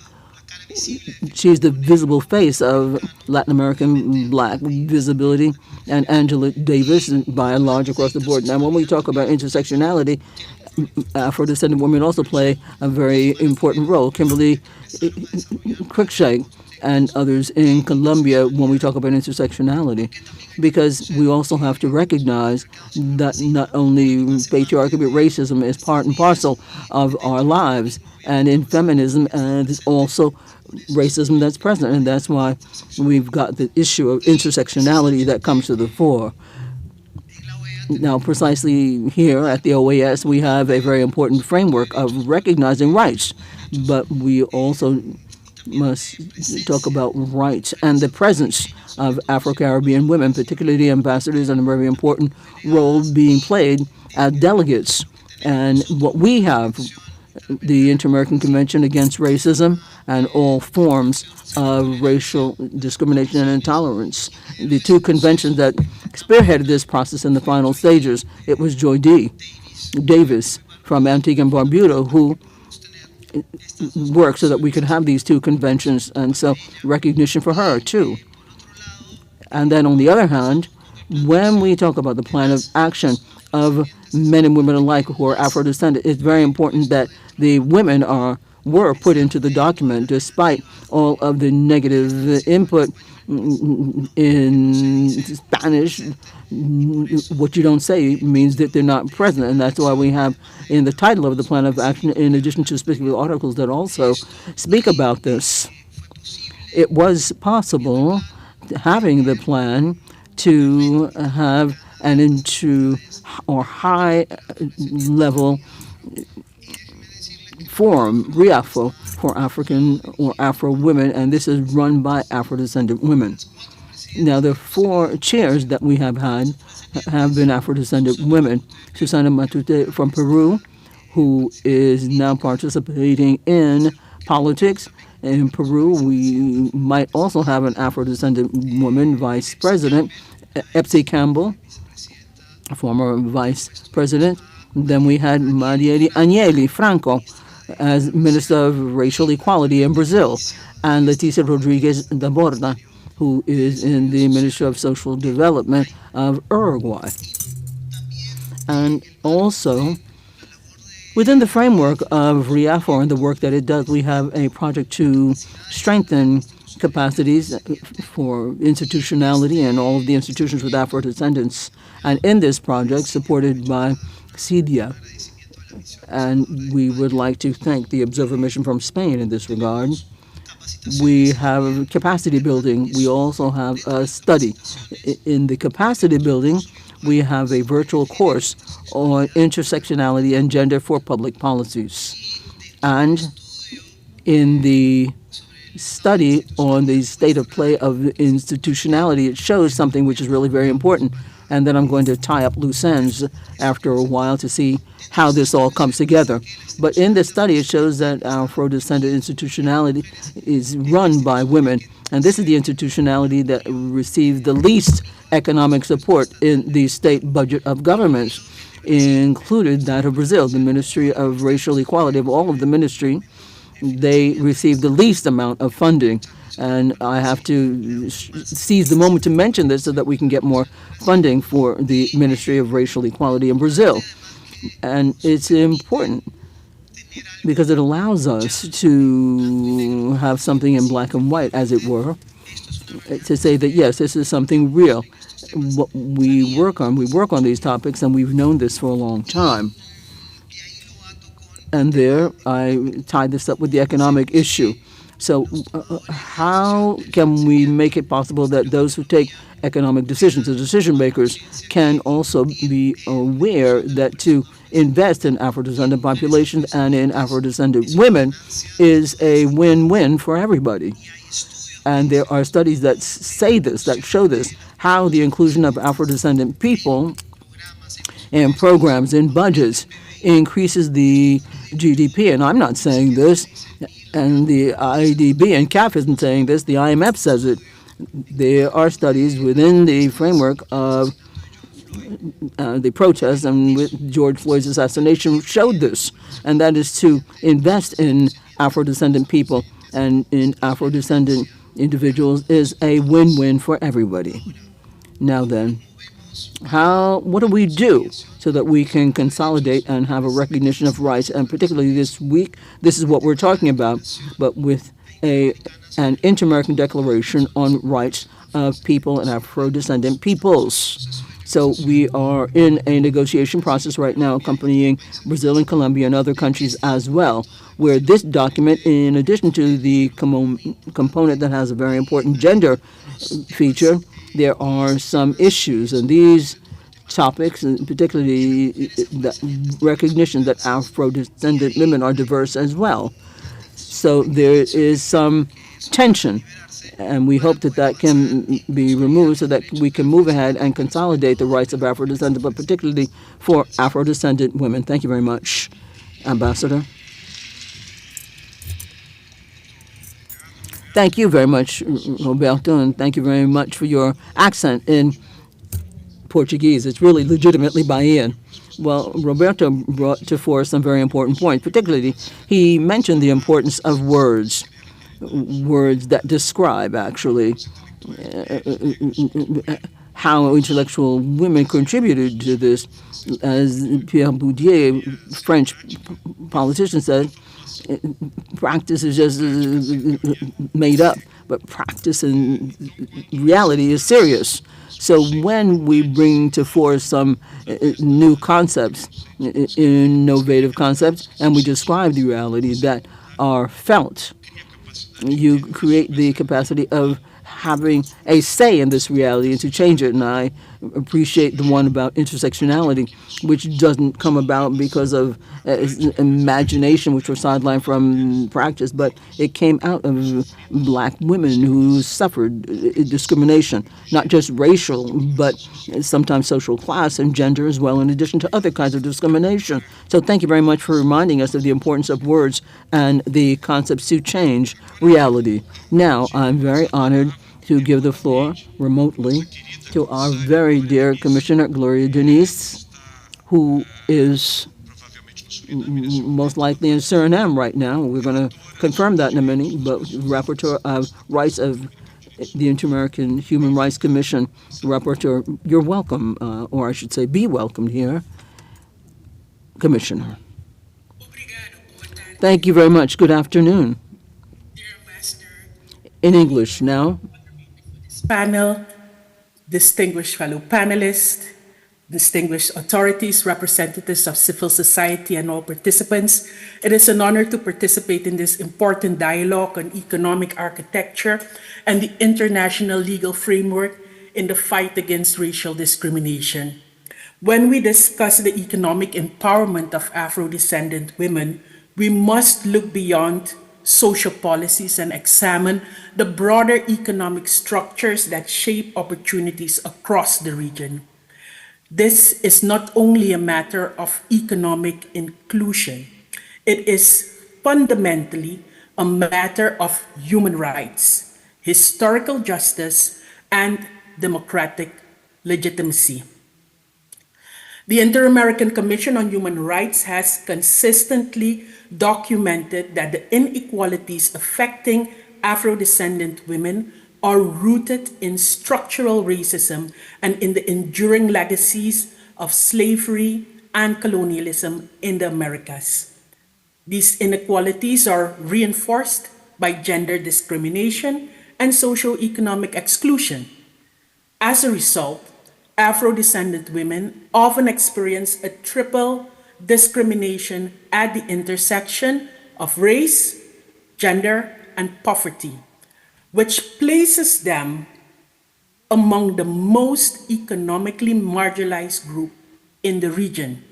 She's the visible face of Latin American black visibility, and Angela Davis, by and large, across the board. Now, when we talk about intersectionality, Afro-descendant women also play a very important role. Kimberly Cruikshank and others in Colombia when we talk about intersectionality, because we also have to recognize that not only patriarchy but racism is part and parcel of our lives, and in feminism, and it's also racism that's present, and that's why we've got the issue of intersectionality that comes to the fore. Now, precisely here at the OAS, we have a very important framework of recognizing rights, but we also must talk about rights and the presence of Afro-Caribbean women, particularly ambassadors, and a very important role being played as delegates. And what we have, the Inter-American Convention Against Racism and all forms of racial discrimination and intolerance. The two conventions that spearheaded this process in the final stages, it was Joy D. Davis from Antigua and Barbuda who worked so that we could have these two conventions, and so recognition for her too. And then on the other hand, when we talk about the plan of action of men and women alike who are Afro-descendant, it's very important that the women were put into the document despite all of the negative input in Spanish. What you don't say means that they're not present, and that's why we have in the title of the plan of action, in addition to specific articles that also speak about this. It was possible, having the plan, to have an into or high level forum, RIAFO, for African or Afro women, and this is run by Afro-descendant women. Now, the four chairs that we have had have been Afro-descendant women. Susana Matute from Peru, who is now participating in politics. In Peru, we might also have an Afro-descendant woman vice president, Epsi Campbell, former vice president. Then we had Marielle Agnelli Franco as Minister of Racial Equality in Brazil, and Leticia Rodriguez da Borda, who is in the Ministry of Social Development of Uruguay. And also, within the framework of RIAFOR and the work that it does, we have a project to strengthen capacities for institutionality and all of the institutions with Afro-descendants. And in this project, supported by CEDIA, and we would like to thank the Observer Mission from Spain in this regard. We have capacity building. We also have a study. In the capacity building, we have a virtual course on intersectionality and gender for public policies. And in the study on the state of play of institutionality, it shows something which is really very important. And then I'm going to tie up loose ends after a while to see how this all comes together. But in this study, it shows that Afro-descendant institutionality is run by women. And this is the institutionality that receives the least economic support in the state budget of governments, included that of Brazil, the Ministry of Racial Equality. Of all of the ministry, they receive the least amount of funding. And I have to seize the moment to mention this so that we can get more funding for the Ministry of Racial Equality in Brazil. And it's important because it allows us to have something in black and white, as it were, to say that, yes, this is something real. What we work on these topics, and we've known this for a long time. And there, I tied this up with the economic issue. So how can we make it possible that those who take economic decisions, the decision makers, can also be aware that to invest in Afro-descendant populations and in Afro-descendant women is a win-win for everybody? And there are studies that say this, that show this, how the inclusion of Afro-descendant people in programs, in budgets, increases the GDP. And I'm not saying this. And the IDB and CAF isn't saying this, the IMF says it. There are studies within the framework of the protests and with George Floyd's assassination showed this, and that is to invest in Afro-descendant people and in Afro-descendant individuals is a win-win for everybody. Now then, what do we do so that we can consolidate and have a recognition of rights? And particularly this week, this is what we're talking about, but with an Inter-American Declaration on Rights of People and Afro-descendant peoples. So we are in a negotiation process right now accompanying Brazil and Colombia and other countries as well, where this document, in addition to the component that has a very important gender feature, there are some issues, and these topics, and particularly the recognition that Afro-descendant women are diverse as well. So there is some tension, and we hope that that can be removed so that we can move ahead and consolidate the rights of Afro-descendant, but particularly for Afro-descendant women. Thank you very much, Ambassador. Thank you very much, Roberto, and thank you very much for your accent in Portuguese. It's really legitimately Bahian. Well, Roberto brought to fore some very important points. Particularly, he mentioned the importance of words that describe, actually, how intellectual women contributed to this. As Pierre Bourdieu, French politician, said, practice is just made up, but practice in reality is serious. So when we bring to fore some new concepts, innovative concepts, and we describe the reality that are felt, you create the capacity of having a say in this reality and to change it. And I appreciate the one about intersectionality, which doesn't come about because of imagination, which were sidelined from practice, but it came out of black women who suffered discrimination, not just racial, but sometimes social class and gender as well, in addition to other kinds of discrimination. So thank you very much for reminding us of the importance of words and the concepts to change reality. Now, I'm very honored to give the floor remotely to our very dear Commissioner Gloria Denise, who is most likely in Suriname right now. We're going to confirm that in a minute, but Rapporteur of Rights of the Inter-American Human Rights Commission. Rapporteur, you're welcome, or I should say be welcomed here, Commissioner. Thank you very much. Good afternoon. In English now. Panel, distinguished fellow panelists, distinguished authorities, representatives of civil society, and all participants. It is an honor to participate in this important dialogue on economic architecture and the international legal framework in the fight against racial discrimination. When we discuss the economic empowerment of Afro-descendant women, we must look beyond social policies and examine the broader economic structures that shape opportunities across the region. This is not only a matter of economic inclusion, it is fundamentally a matter of human rights, historical justice, and democratic legitimacy. The Inter-American Commission on Human Rights has consistently documented that the inequalities affecting Afro-descendant women are rooted in structural racism and in the enduring legacies of slavery and colonialism in the Americas. These inequalities are reinforced by gender discrimination and socioeconomic exclusion. As a result, Afro-descendant women often experience a triple discrimination at the intersection of race, gender, and poverty, which places them among the most economically marginalized group in the region.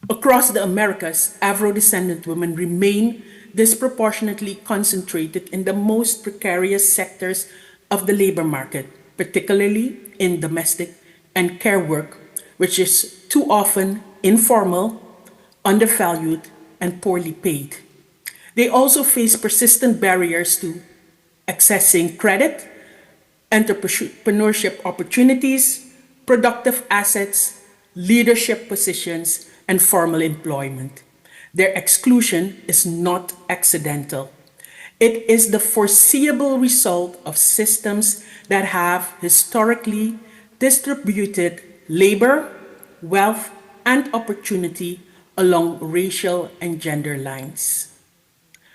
Across the Americas, Afro-descendant women remain disproportionately concentrated in the most precarious sectors of the labor market, particularly in domestic and care work, which is too often informal, undervalued, and poorly paid. They also face persistent barriers to accessing credit, entrepreneurship opportunities, productive assets, leadership positions, and formal employment. Their exclusion is not accidental. It is the foreseeable result of systems that have historically distributed labor, wealth, and opportunity along racial and gender lines.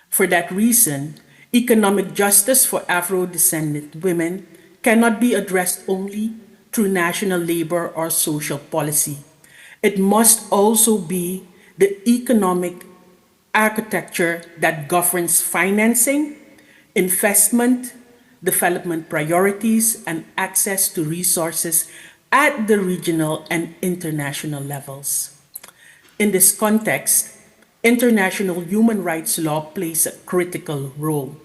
For that reason, economic justice for Afro-descendant women cannot be addressed only through national labor or social policy. It must also be the economic architecture that governs financing, investment, development priorities, and access to resources at the regional and international levels. In this context, international human rights law plays a critical role.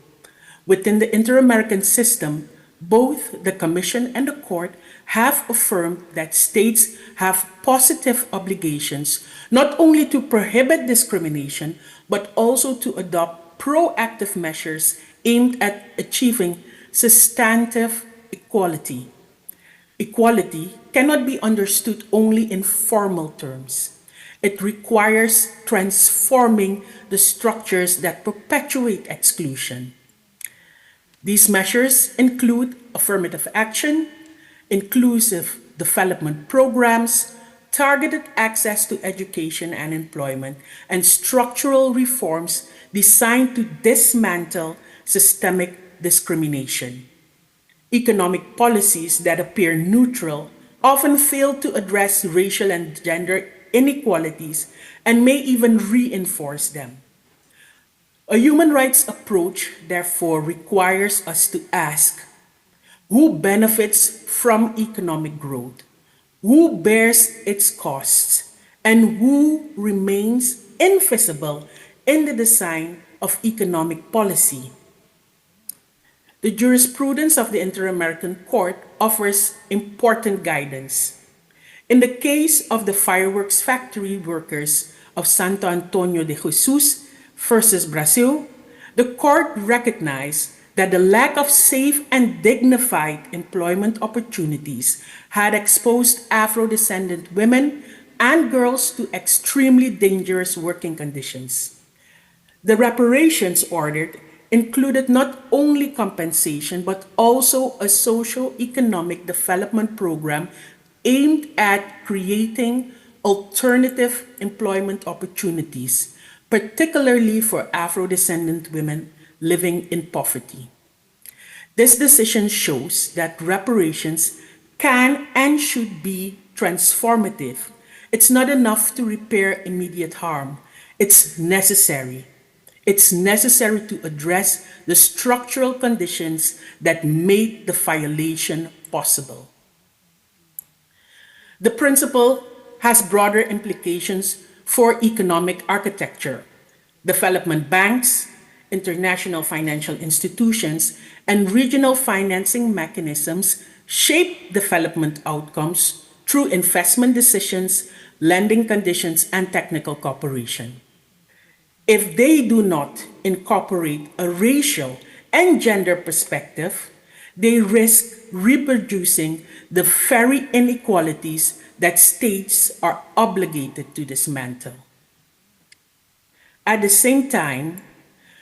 Within the Inter-American system, both the Commission and the Court have affirmed that states have positive obligations not only to prohibit discrimination, but also to adopt proactive measures aimed at achieving substantive equality. Equality cannot be understood only in formal terms. It requires transforming the structures that perpetuate exclusion. These measures include affirmative action, inclusive development programs, targeted access to education and employment, and structural reforms designed to dismantle systemic discrimination. Economic policies that appear neutral often fail to address racial and gender inequalities and may even reinforce them. A human rights approach, therefore, requires us to ask, who benefits from economic growth? Who bears its costs? And who remains invisible in the design of economic policy? The jurisprudence of the Inter-American Court offers important guidance. In the case of the fireworks factory workers of Santo Antonio de Jesus versus Brazil, the court recognized that the lack of safe and dignified employment opportunities had exposed Afro-descendant women and girls to extremely dangerous working conditions. The reparations ordered included not only compensation but also a socio-economic development program aimed at creating alternative employment opportunities, particularly for Afro-descendant women living in poverty. This decision shows that reparations can and should be transformative. It's not enough to repair immediate harm. It's necessary. It's necessary to address the structural conditions that made the violation possible. The principle has broader implications for economic architecture. Development banks, international financial institutions, and regional financing mechanisms shape development outcomes through investment decisions, lending conditions, and technical cooperation. If they do not incorporate a racial and gender perspective, they risk reproducing the very inequalities that states are obligated to dismantle. At the same time,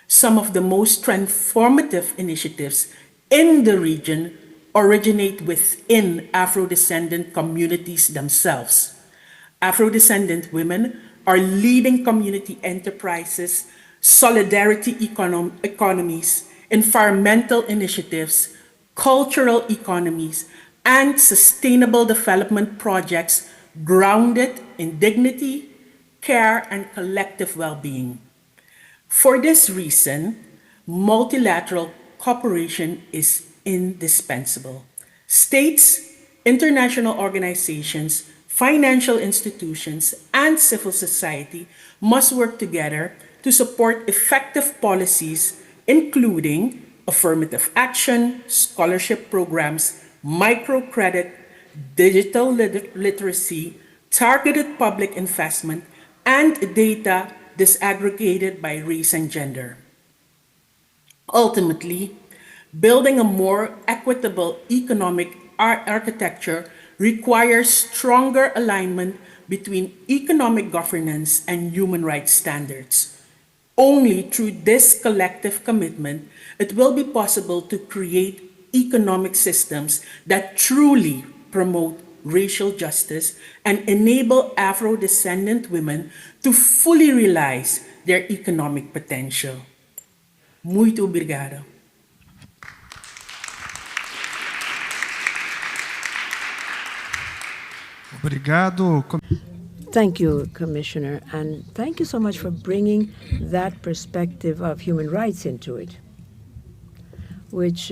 some of the most transformative initiatives in the region originate within Afro-descendant communities themselves. Afro-descendant women are leading community enterprises, solidarity economies, environmental initiatives, cultural economies, and sustainable development projects grounded in dignity, care, and collective well-being. For this reason, multilateral cooperation is indispensable. States, international organizations, financial institutions, and civil society must work together to support effective policies, including affirmative action, scholarship programs, microcredit, digital literacy, targeted public investment, and data disaggregated by race and gender. Ultimately, building a more equitable economic architecture requires stronger alignment between economic governance and human rights standards. Only through this collective commitment it will be possible to create economic systems that truly promote racial justice and enable Afro-descendant women to fully realize their economic potential. Muito obrigado. Obrigado. Thank you, Commissioner, and thank you so much for bringing that perspective of human rights into it, which,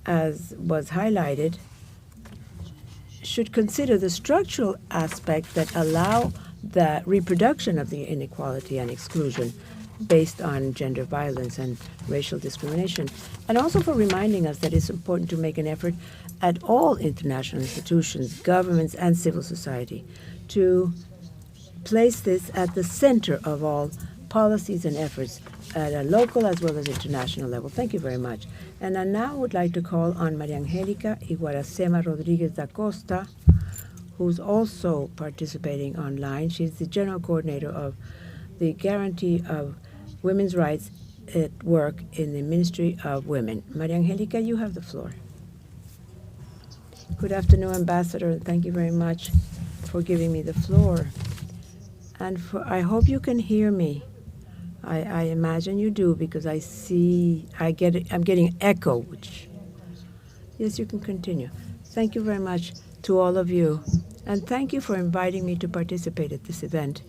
as was highlighted, should consider the structural aspects that allow the reproduction of the inequality and exclusion based on gender violence and racial discrimination, and also for reminding us that it's important to make an effort at all international institutions, governments, and civil society to place this at the center of all policies and efforts at a local as well as international level. Thank you very much. And I now would like to call on Maria Angelica Iguaracema Rodriguez da Costa, who's also participating online. She's the General Coordinator of the Guarantee of Women's Rights at Work in the Ministry of Women. Maria Angelica, you have the floor. Good afternoon, Ambassador, and thank you very much for giving me the floor. And I hope you can hear me. I imagine you do because I'm getting echo, which, yes, you can continue. Thank you very much to all of you, and thank you for inviting me to participate at this event.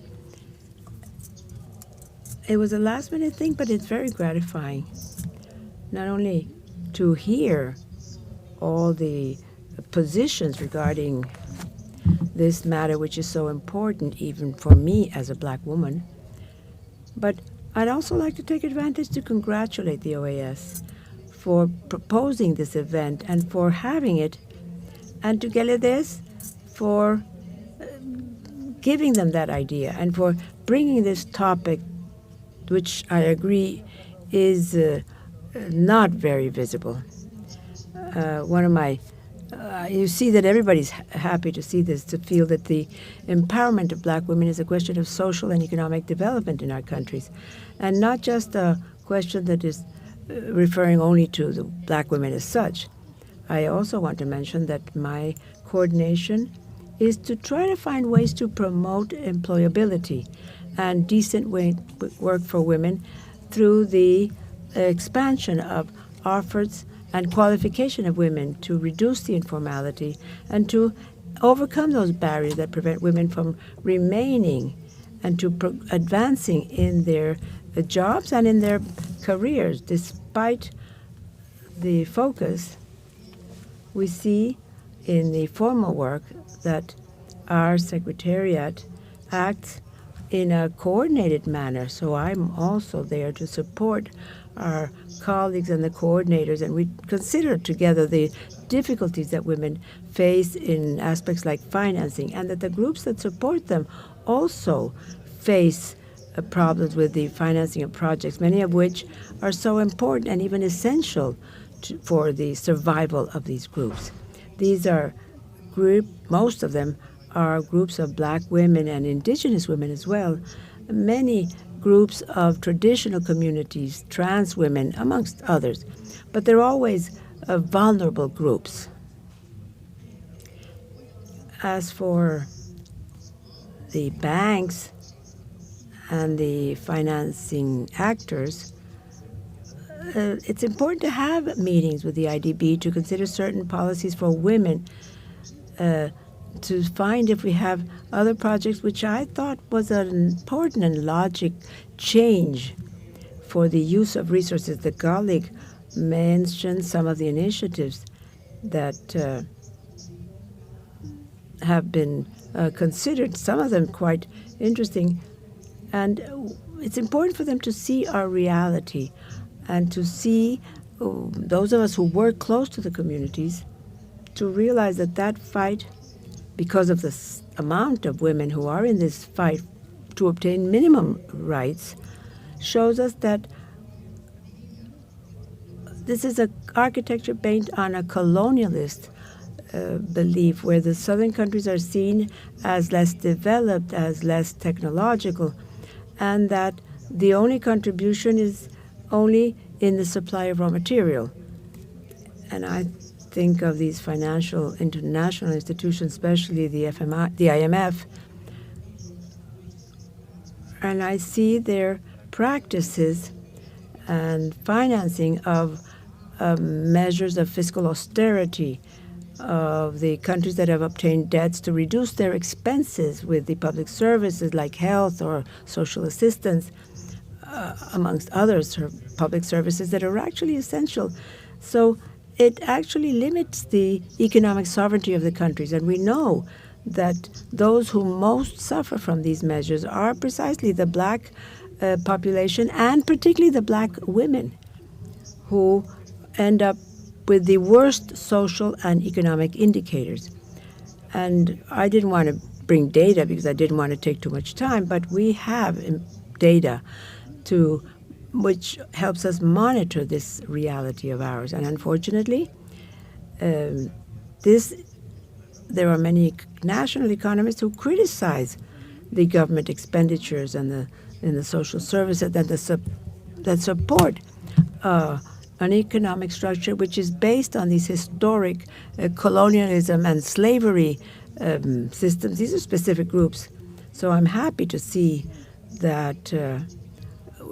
It was a last-minute thing, but it's very gratifying, not only to hear all the positions regarding this matter, which is so important even for me as a black woman, but I'd also like to take advantage to congratulate the OAS for proposing this event and for having it, and to Geledes for giving them that idea and for bringing this topic, which I agree is not very visible. You see that everybody's happy to see this, to feel that the empowerment of black women is a question of social and economic development in our countries, and not just a question that is referring only to the black women as such. I also want to mention that my coordination is to try to find ways to promote employability and decent work for women through the expansion of offers and qualification of women, to reduce the informality and to overcome those barriers that prevent women from remaining and to advancing in their jobs and in their careers. Despite the focus, we see in the formal work that our Secretariat acts in a coordinated manner. So I'm also there to support our colleagues and the coordinators, and we consider together the difficulties that women face in aspects like financing, and that the groups that support them also face problems with the financing of projects, many of which are so important and even essential for the survival of these groups. These are most of them are groups of black women and indigenous women as well, many groups of traditional communities, trans women, amongst others, but they're always vulnerable groups. As for the banks and the financing actors, it's important to have meetings with the IDB to consider certain policies for women, to find if we have other projects, which I thought was an important and logic change for the use of resources. The colleague mentioned some of the initiatives that have been considered, some of them quite interesting, and it's important for them to see our reality and to see those of us who work close to the communities to realize that that fight, because of the amount of women who are in this fight to obtain minimum rights shows us that this is an architecture based on a colonialist belief where the southern countries are seen as less developed, as less technological, and that the only contribution is only in the supply of raw material. And I think of these financial international institutions, especially the IMF, and I see their practices and financing of measures of fiscal austerity of the countries that have obtained debts to reduce their expenses with the public services like health or social assistance, amongst others, public services that are actually essential. So it actually limits the economic sovereignty of the countries. And we know that those who most suffer from these measures are precisely the black population, and particularly the black women, who end up with the worst social and economic indicators. And I didn't want to bring data because I didn't want to take too much time, but we have data which helps us monitor this reality of ours. And unfortunately, there are many national economists who criticize the government expenditures and in the social services that support an economic structure which is based on these historic colonialism and slavery systems. These are specific groups. So I'm happy to see that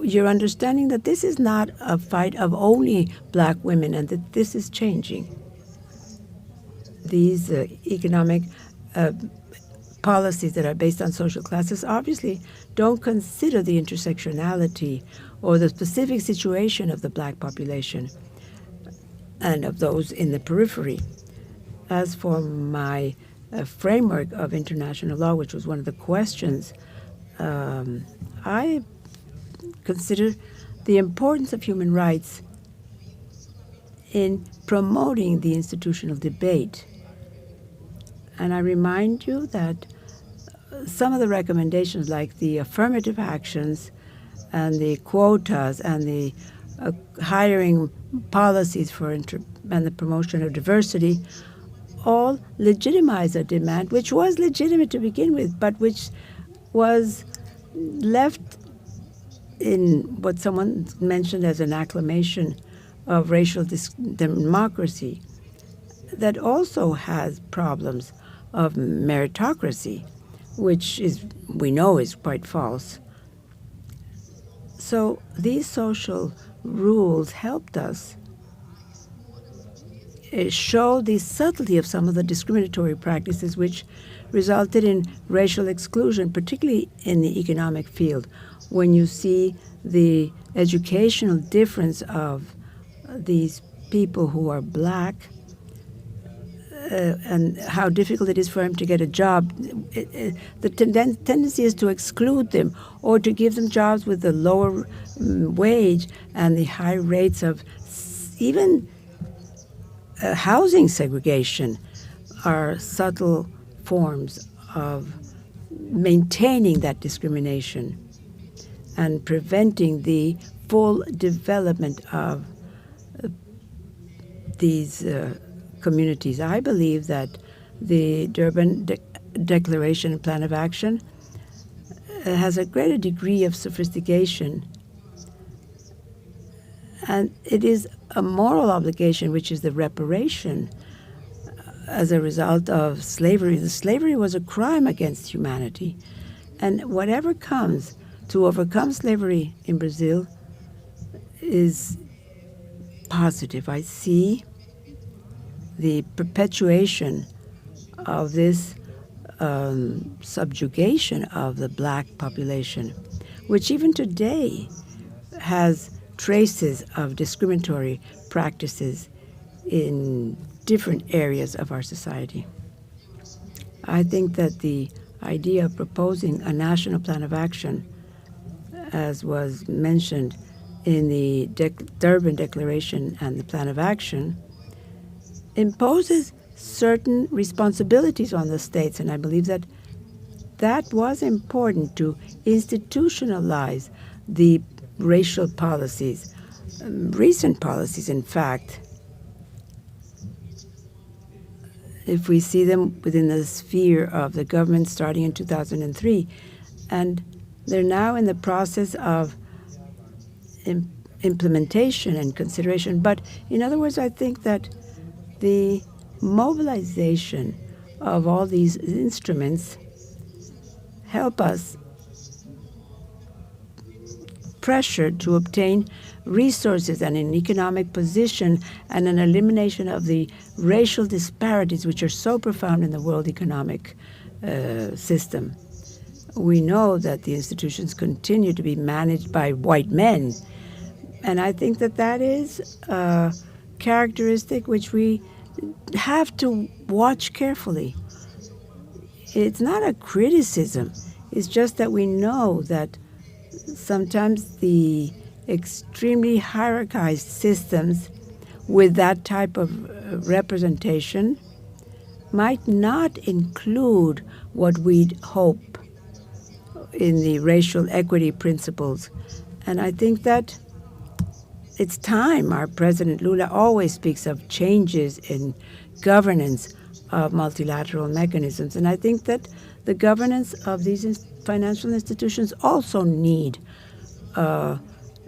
you're understanding that this is not a fight of only black women and that this is changing. These economic policies that are based on social classes obviously don't consider the intersectionality or the specific situation of the black population and of those in the periphery. As for my framework of international law, which was one of the questions, I consider the importance of human rights in promoting the institutional debate. And I remind you that some of the recommendations, like the affirmative actions and the quotas and the hiring policies and the promotion of diversity, all legitimize a demand which was legitimate to begin with, but which was left in what someone mentioned as an acclamation of racial democracy that also has problems of meritocracy, which we know is quite false. So these social rules helped us show the subtlety of some of the discriminatory practices which resulted in racial exclusion, particularly in the economic field. When you see the educational difference of these people who are black and how difficult it is for them to get a job, the tendency is to exclude them or to give them jobs with the lower wage and the high rates of even housing segregation are subtle forms of maintaining that discrimination and preventing the full development of these communities. I believe that the Durban Declaration and Plan of Action has a greater degree of sophistication, and it is a moral obligation, which is the reparation as a result of slavery. The slavery was a crime against humanity, and whatever comes to overcome slavery in Brazil is positive. I see the perpetuation of this subjugation of the black population, which even today has traces of discriminatory practices in different areas of our society. I think that the idea of proposing a national plan of action, as was mentioned in the Durban Declaration and the Plan of Action, imposes certain responsibilities on the states, and I believe that that was important to institutionalize the racial policies, recent policies, in fact. If we see them within the sphere of the government starting in 2003, and they're now in the process of implementation and consideration. But in other words, I think that the mobilization of all these instruments help us pressure to obtain resources and an economic position and an elimination of the racial disparities which are so profound in the world economic system. We know that the institutions continue to be managed by white men, and I think that that is a characteristic which we have to watch carefully. It's not a criticism. It's just that we know that sometimes the extremely hierarchized systems with that type of representation might not include what we'd hope in the racial equity principles. And I think that it's time. Our President Lula always speaks of changes in governance of multilateral mechanisms. And I think that the governance of these financial institutions also need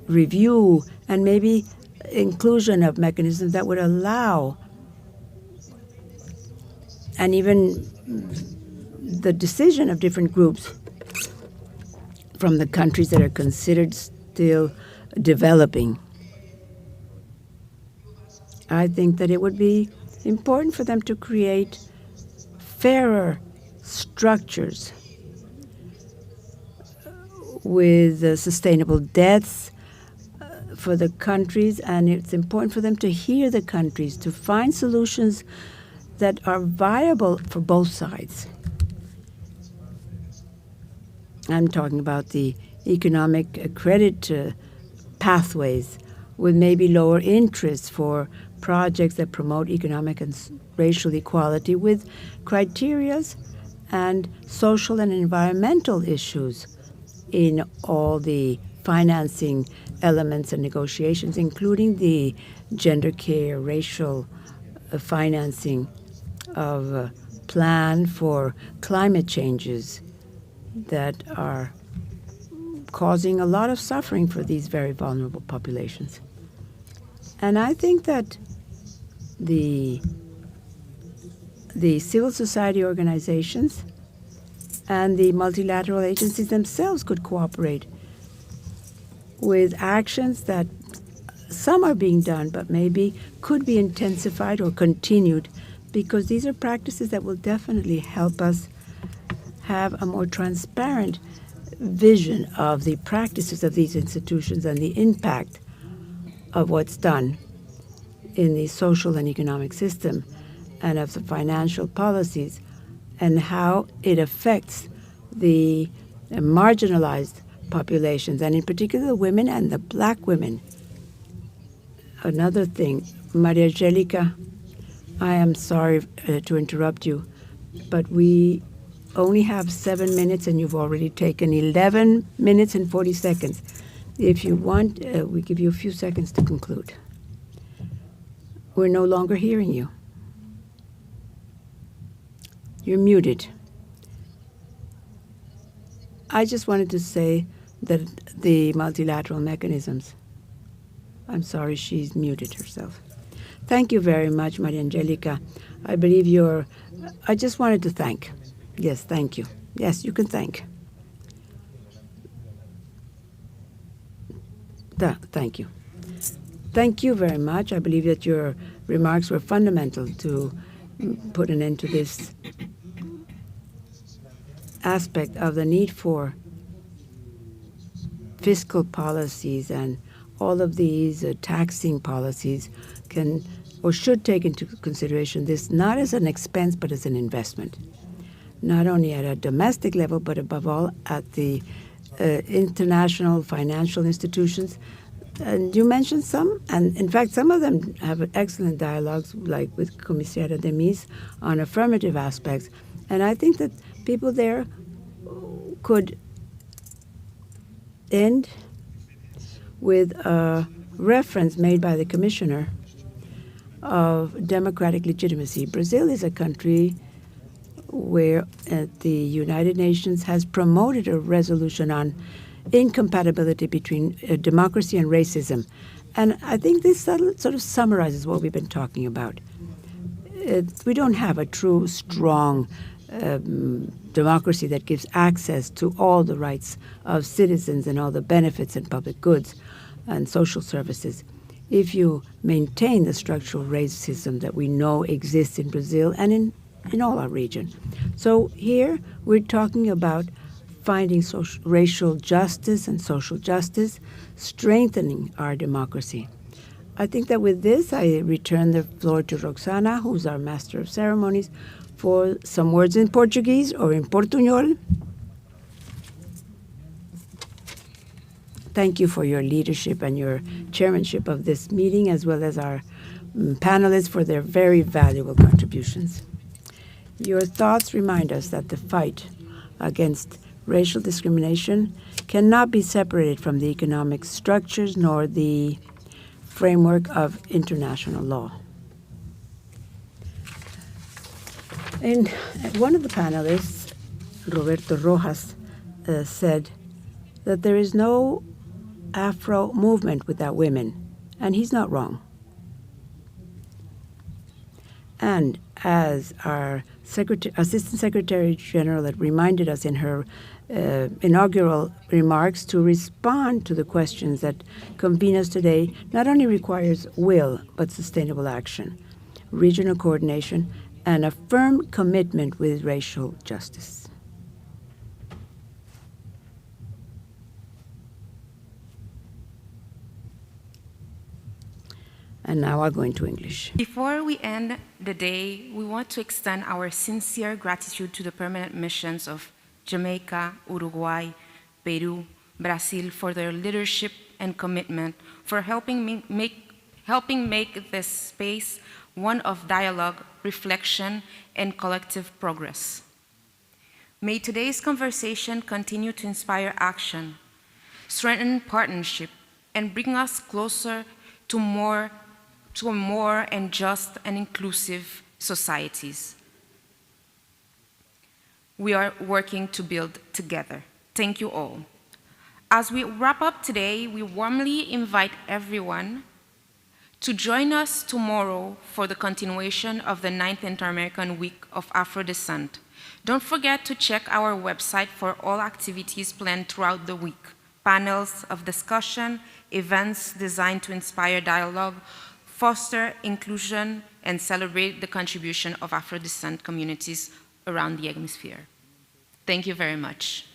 review and maybe inclusion of mechanisms that would allow, and even the decision of different groups from the countries that are considered still developing. I think that it would be important for them to create fairer structures with sustainable debts for the countries, and it's important for them to hear the countries, to find solutions that are viable for both sides. I'm talking about the economic credit pathways with maybe lower interest for projects that promote economic and racial equality, with criterias and social and environmental issues in all the financing elements and negotiations, including the gender care, racial financing of a plan for climate changes that are causing a lot of suffering for these very vulnerable populations. And I think that the civil society organizations and the multilateral agencies themselves could cooperate with actions that some are being done but maybe could be intensified or continued, because these are practices that will definitely help us have a more transparent vision of the practices of these institutions and the impact of what's done in the social and economic system and of the financial policies and how it affects the marginalized populations, and in particular the women and the black women. Another thing, Maria Angelica, I am sorry to interrupt you, but we only have 7 minutes and you've already taken 11 minutes and 40 seconds. If you want, we give you a few seconds to conclude. We're no longer hearing you. You're muted. I just wanted to say that the multilateral mechanisms, I'm sorry, she's muted herself. Thank you very much, Maria Angelica. I believe I just wanted to thank. Yes, thank you. Yes, you can thank. Thank you. Thank you very much. I believe that your remarks were fundamental to put an end to this aspect of the need for fiscal policies, and all of these taxing policies can or should take into consideration this not as an expense but as an investment, not only at a domestic level but above all at the international financial institutions. And you mentioned some, and in fact some of them have excellent dialogues, like with Commissaria de Mise on affirmative aspects. And I think that people there could end with a reference made by the commissioner of democratic legitimacy. Brazil is a country where the United Nations has promoted a resolution on incompatibility between democracy and racism. And I think this sort of summarizes what we've been talking about. We don't have a true, strong democracy that gives access to all the rights of citizens and all the benefits and public goods and social services if you maintain the structural racism that we know exists in Brazil and in all our region. So here we're talking about finding racial justice and social justice, strengthening our democracy. I think that with this, I return the floor to Roxana, who's our Master of Ceremonies, for some words in Portuguese or in Portuñol. Thank you for your leadership and your chairmanship of this meeting, as well as our panelists for their very valuable contributions. Your thoughts remind us that the fight against racial discrimination cannot be separated from the economic structures nor the framework of international law. And one of the panelists, Roberto Rojas, said that there is no Afro movement without women, and he's not wrong. And as our Assistant Secretary General had reminded us in her inaugural remarks, to respond to the questions that convene us today not only requires will, but sustainable action, regional coordination, and a firm commitment with racial justice. And now I'll go into English. Before we end the day, we want to extend our sincere gratitude to the permanent missions of Jamaica, Uruguay, Peru, Brazil for their leadership and commitment, for helping make this space one of dialogue, reflection, and collective progress. May today's conversation continue to inspire action, strengthen partnership, and bring us closer to a more and just and inclusive societies we are working to build together. Thank you all. As we wrap up today, we warmly invite everyone to join us tomorrow for the continuation of the 9th Inter-American Week of Afro Descent. Don't forget to check our website for all activities planned throughout the week, panels of discussion, events designed to inspire dialogue, foster inclusion, and celebrate the contribution of Afro descent communities around the hemisphere. Thank you very much.